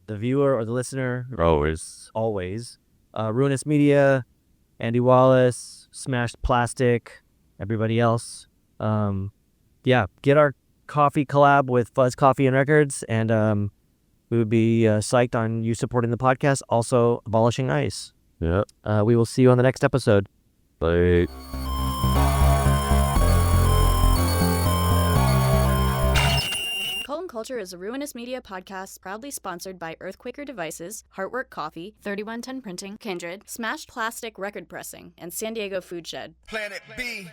the viewer or the listener, always, Ruinous Media, Andy Wallace, Smashed Plastic, everybody else. Get our coffee collab with Fuzz Coffee and Records, and we would be psyched on you supporting the podcast. Also, abolishing ICE. We will see you on the next episode. Bye. Culture is a Ruinous Media podcast proudly sponsored by Earthquaker Devices, Heartwork Coffee, 3110 Printing, Kindred, Smashed Plastic Record Pressing, and San Diego Food Shed. Planet B.